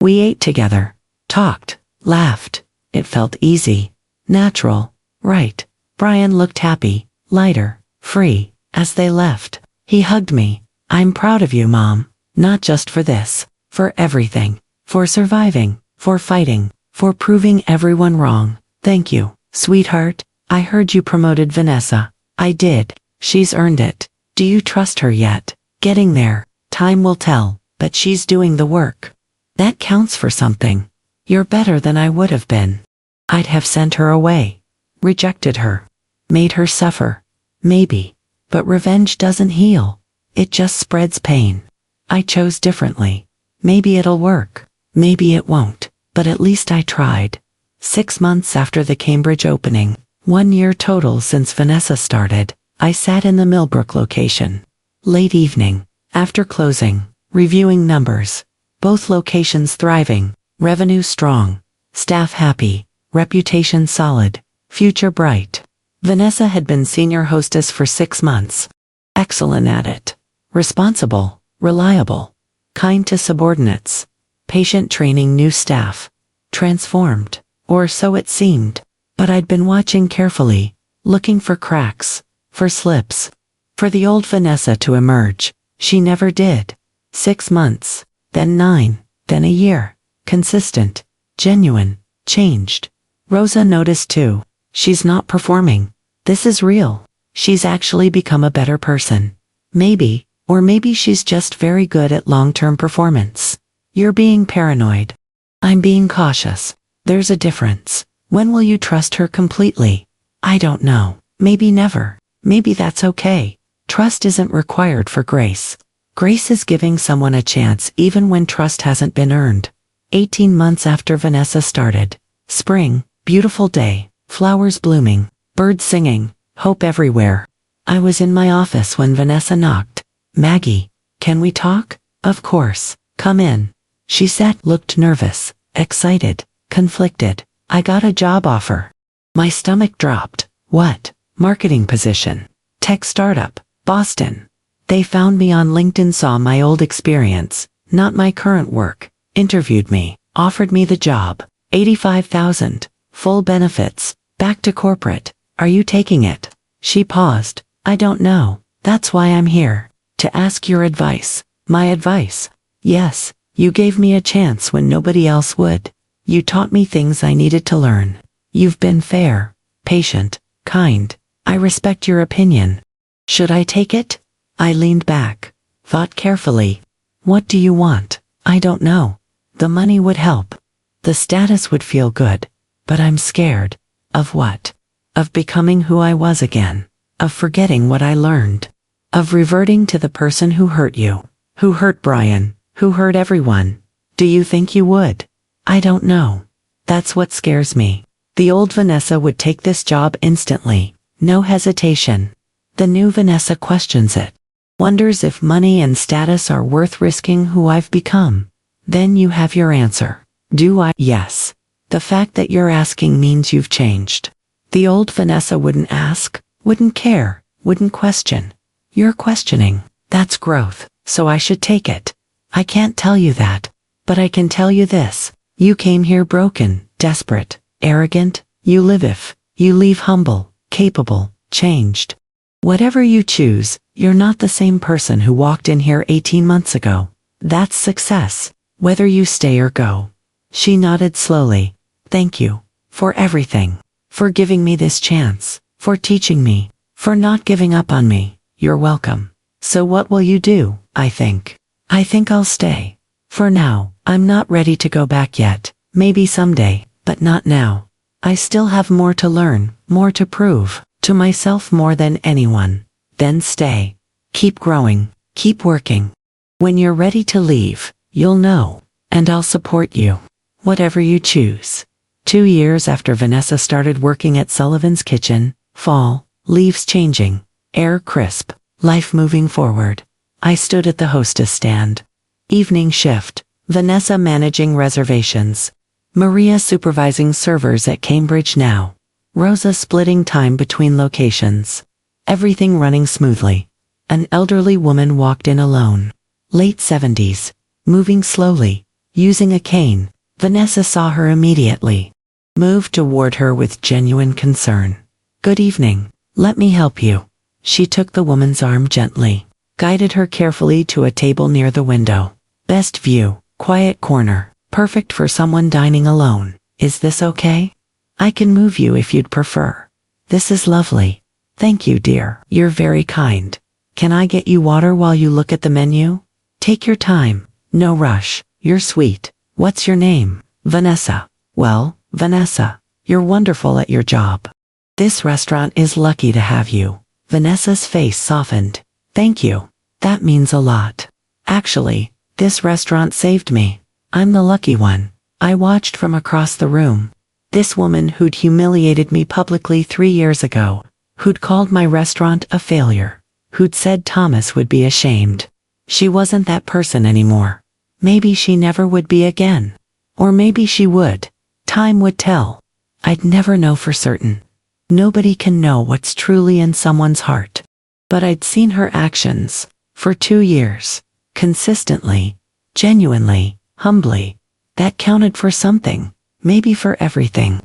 We ate together, talked, laughed. It felt easy, natural, right. Brian looked happy, lighter, free. As they left, he hugged me. I'm proud of you, Mom. Not just for this, for everything. For surviving, for fighting, for proving everyone wrong. Thank you, sweetheart. I heard you promoted Vanessa. I did. She's earned it. Do you trust her yet? Getting there. Time will tell, but she's doing the work. That counts for something. You're better than I would have been. I'd have sent her away. Rejected her. Made her suffer. Maybe. But revenge doesn't heal. It just spreads pain. I chose differently. Maybe it'll work. Maybe it won't. But at least I tried. 6 months after the Cambridge opening, 1 year total since Vanessa started, I sat in the Millbrook location. Late evening, after closing, reviewing numbers. Both locations thriving, revenue strong, staff happy, reputation solid, future bright. Vanessa had been senior hostess for 6 months. Excellent at it. Responsible, reliable, kind to subordinates, patient training new staff. Transformed, or so it seemed. But I'd been watching carefully, looking for cracks, for slips, for the old Vanessa to emerge. She never did. 6 months, then 9, then a year. Consistent, genuine, changed. Rosa noticed too. She's not performing. This is real. She's actually become a better person. Maybe, or maybe she's just very good at long-term performance. You're being paranoid. I'm being cautious. There's a difference. When will you trust her completely? I don't know. Maybe never. Maybe that's okay. Trust isn't required for grace. Grace is giving someone a chance even when trust hasn't been earned. 18 months after Vanessa started. Spring, beautiful day, flowers blooming, birds singing, hope everywhere. I was in my office when Vanessa knocked. Maggie, can we talk? Of course. Come in. She sat, looked nervous, excited, conflicted. I got a job offer. My stomach dropped. What? Marketing position. Tech startup, Boston. They found me on LinkedIn, saw my old experience, not my current work, interviewed me, offered me the job. 85,000, full benefits, back to corporate. Are you taking it? She paused. I don't know. That's why I'm here. To ask your advice. My advice? Yes, You gave me a chance when nobody else would. You taught me things I needed to learn. You've been fair, patient, kind. I respect your opinion. Should I take it? I leaned back, thought carefully. What do you want? I don't know. The money would help. The status would feel good. But I'm scared. Of what? Of becoming who I was again. Of forgetting what I learned. Of reverting to the person who hurt you. Who hurt Brian. Who hurt everyone. Do you think you would? I don't know. That's what scares me. The old Vanessa would take this job instantly. No hesitation. The new Vanessa questions it. Wonders if money and status are worth risking who I've become. Then you have your answer. Do I? Yes. The fact that you're asking means you've changed. The old Vanessa wouldn't ask, wouldn't care, wouldn't question. You're questioning. That's growth, so I should take it. I can't tell you that, but I can tell you this. You came here broken, desperate, arrogant. You leave humble, capable, changed. Whatever you choose, you're not the same person who walked in here 18 months ago. That's success, whether you stay or go. She nodded slowly. Thank you. For everything. For giving me this chance. For teaching me. For not giving up on me. You're welcome. So what will you do? I think I'll stay. For now, I'm not ready to go back yet. Maybe someday, but not now. I still have more to learn, more to prove. To myself more than anyone. Then stay. Keep growing. Keep working. When you're ready to leave, you'll know. And I'll support you. Whatever you choose. 2 years after Vanessa started working at Sullivan's Kitchen, fall, leaves changing, air crisp, life moving forward. I stood at the hostess stand. Evening shift, Vanessa managing reservations. Maria supervising servers at Cambridge Now. Rosa splitting time between locations. Everything running smoothly. An elderly woman walked in alone. Late 70s. Moving slowly. Using a cane. Vanessa saw her immediately. Moved toward her with genuine concern. Good evening. Let me help you. She took the woman's arm gently. Guided her carefully to a table near the window. Best view. Quiet corner. Perfect for someone dining alone. Is this okay? I can move you if you'd prefer. This is lovely. Thank you, dear. You're very kind. Can I get you water while you look at the menu? Take your time. No rush. You're sweet. What's your name? Vanessa. Well, Vanessa, you're wonderful at your job. This restaurant is lucky to have you. Vanessa's face softened. Thank you. That means a lot. Actually, this restaurant saved me. I'm the lucky one. I watched from across the room. This woman who'd humiliated me publicly 3 years ago, who'd called my restaurant a failure, who'd said Thomas would be ashamed. She wasn't that person anymore. Maybe she never would be again. Or maybe she would. Time would tell. I'd never know for certain. Nobody can know what's truly in someone's heart. But I'd seen her actions, for 2 years, consistently, genuinely, humbly. That counted for something. Maybe for everything.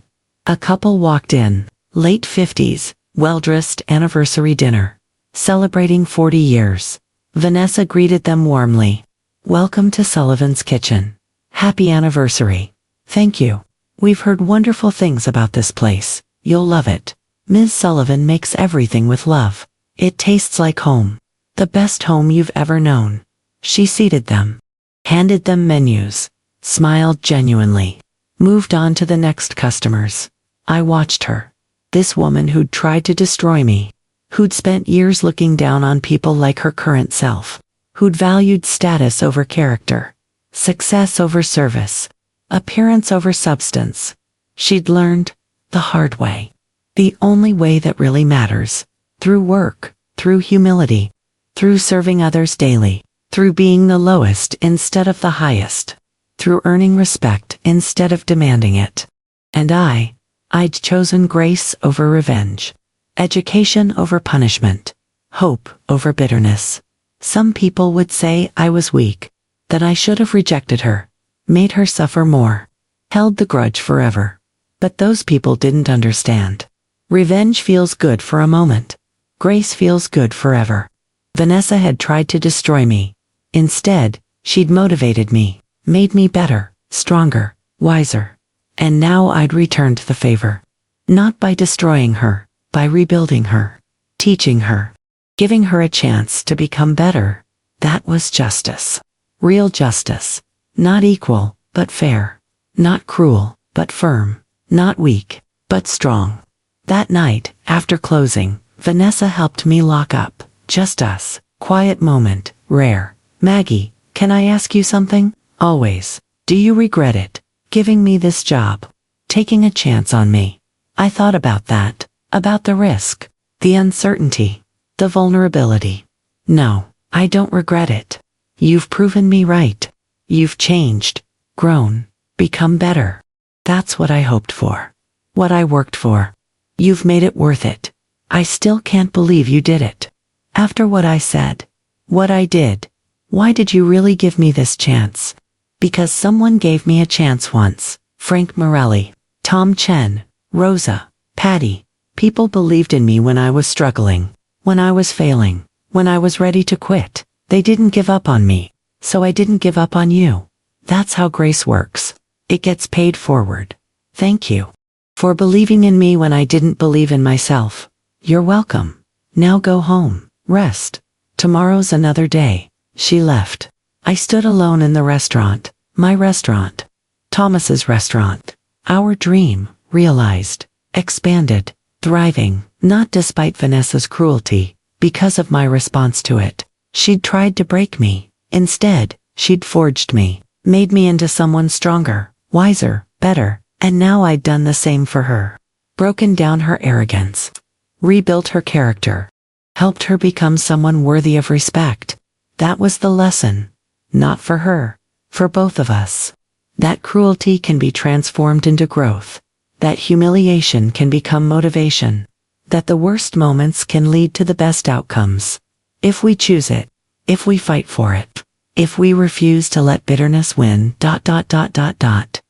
A couple walked in, late 50s, well-dressed anniversary dinner. Celebrating 40 years. Vanessa greeted them warmly. Welcome to Sullivan's Kitchen. Happy anniversary. Thank you. We've heard wonderful things about this place. You'll love it. Ms. Sullivan makes everything with love. It tastes like home. The best home you've ever known. She seated them. Handed them menus. Smiled genuinely. Moved on to the next customers. I watched her. This woman who'd tried to destroy me. Who'd spent years looking down on people like her current self. Who'd valued status over character. Success over service. Appearance over substance. She'd learned, the hard way. The only way that really matters. Through work, through humility. Through serving others daily. Through being the lowest instead of the highest. Through earning respect instead of demanding it. And I'd chosen grace over revenge. Education over punishment. Hope over bitterness. Some people would say I was weak. That I should have rejected her. Made her suffer more. Held the grudge forever. But those people didn't understand. Revenge feels good for a moment. Grace feels good forever. Vanessa had tried to destroy me. Instead, she'd motivated me. made me better, stronger, wiser. And now I'd returned the favor. Not by destroying her, by rebuilding her, teaching her, giving her a chance to become better. That was justice. Real justice. Not equal, but fair. Not cruel, but firm. Not weak, but strong. That night, after closing, Vanessa helped me lock up. Just us. Quiet moment. Rare. Maggie, can I ask you something? Always. Do you regret it? Giving me this job? Taking a chance on me? I thought about that. About the risk. The uncertainty. The vulnerability. No, I don't regret it. You've proven me right. You've changed. Grown. Become better. That's what I hoped for. What I worked for. You've made it worth it. I still can't believe you did it. After what I said. What I did. Why did you really give me this chance? Because someone gave me a chance once. Frank Morelli, Tom Chen, Rosa, Patty. People believed in me when I was struggling, when I was failing, when I was ready to quit. They didn't give up on me, so I didn't give up on you. That's how grace works. It gets paid forward. Thank you for believing in me when I didn't believe in myself. You're welcome. Now go home. Rest. Tomorrow's another day. She left. I stood alone in the restaurant. My restaurant. Thomas's restaurant. Our dream, realized, expanded, thriving, not despite Vanessa's cruelty, because of my response to it. She'd tried to break me. Instead, she'd forged me, made me into someone stronger, wiser, better, and now I'd done the same for her. Broken down her arrogance. Rebuilt her character. Helped her become someone worthy of respect. That was the lesson. Not for her, for both of us. That cruelty can be transformed into growth. That humiliation can become motivation. That the worst moments can lead to the best outcomes. If we choose it. If we fight for it. If we refuse to let bitterness win.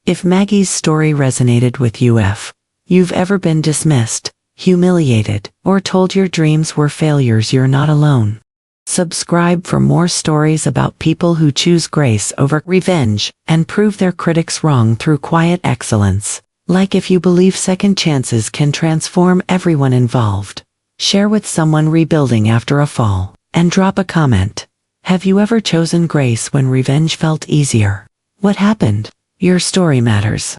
If Maggie's story resonated with you, if you've ever been dismissed, humiliated, or told your dreams were failures, you're not alone. Subscribe for more stories about people who choose grace over revenge and prove their critics wrong through quiet excellence. Like if you believe second chances can transform everyone involved. Share with someone rebuilding after a fall, and drop a comment. Have you ever chosen grace when revenge felt easier? What happened? Your story matters.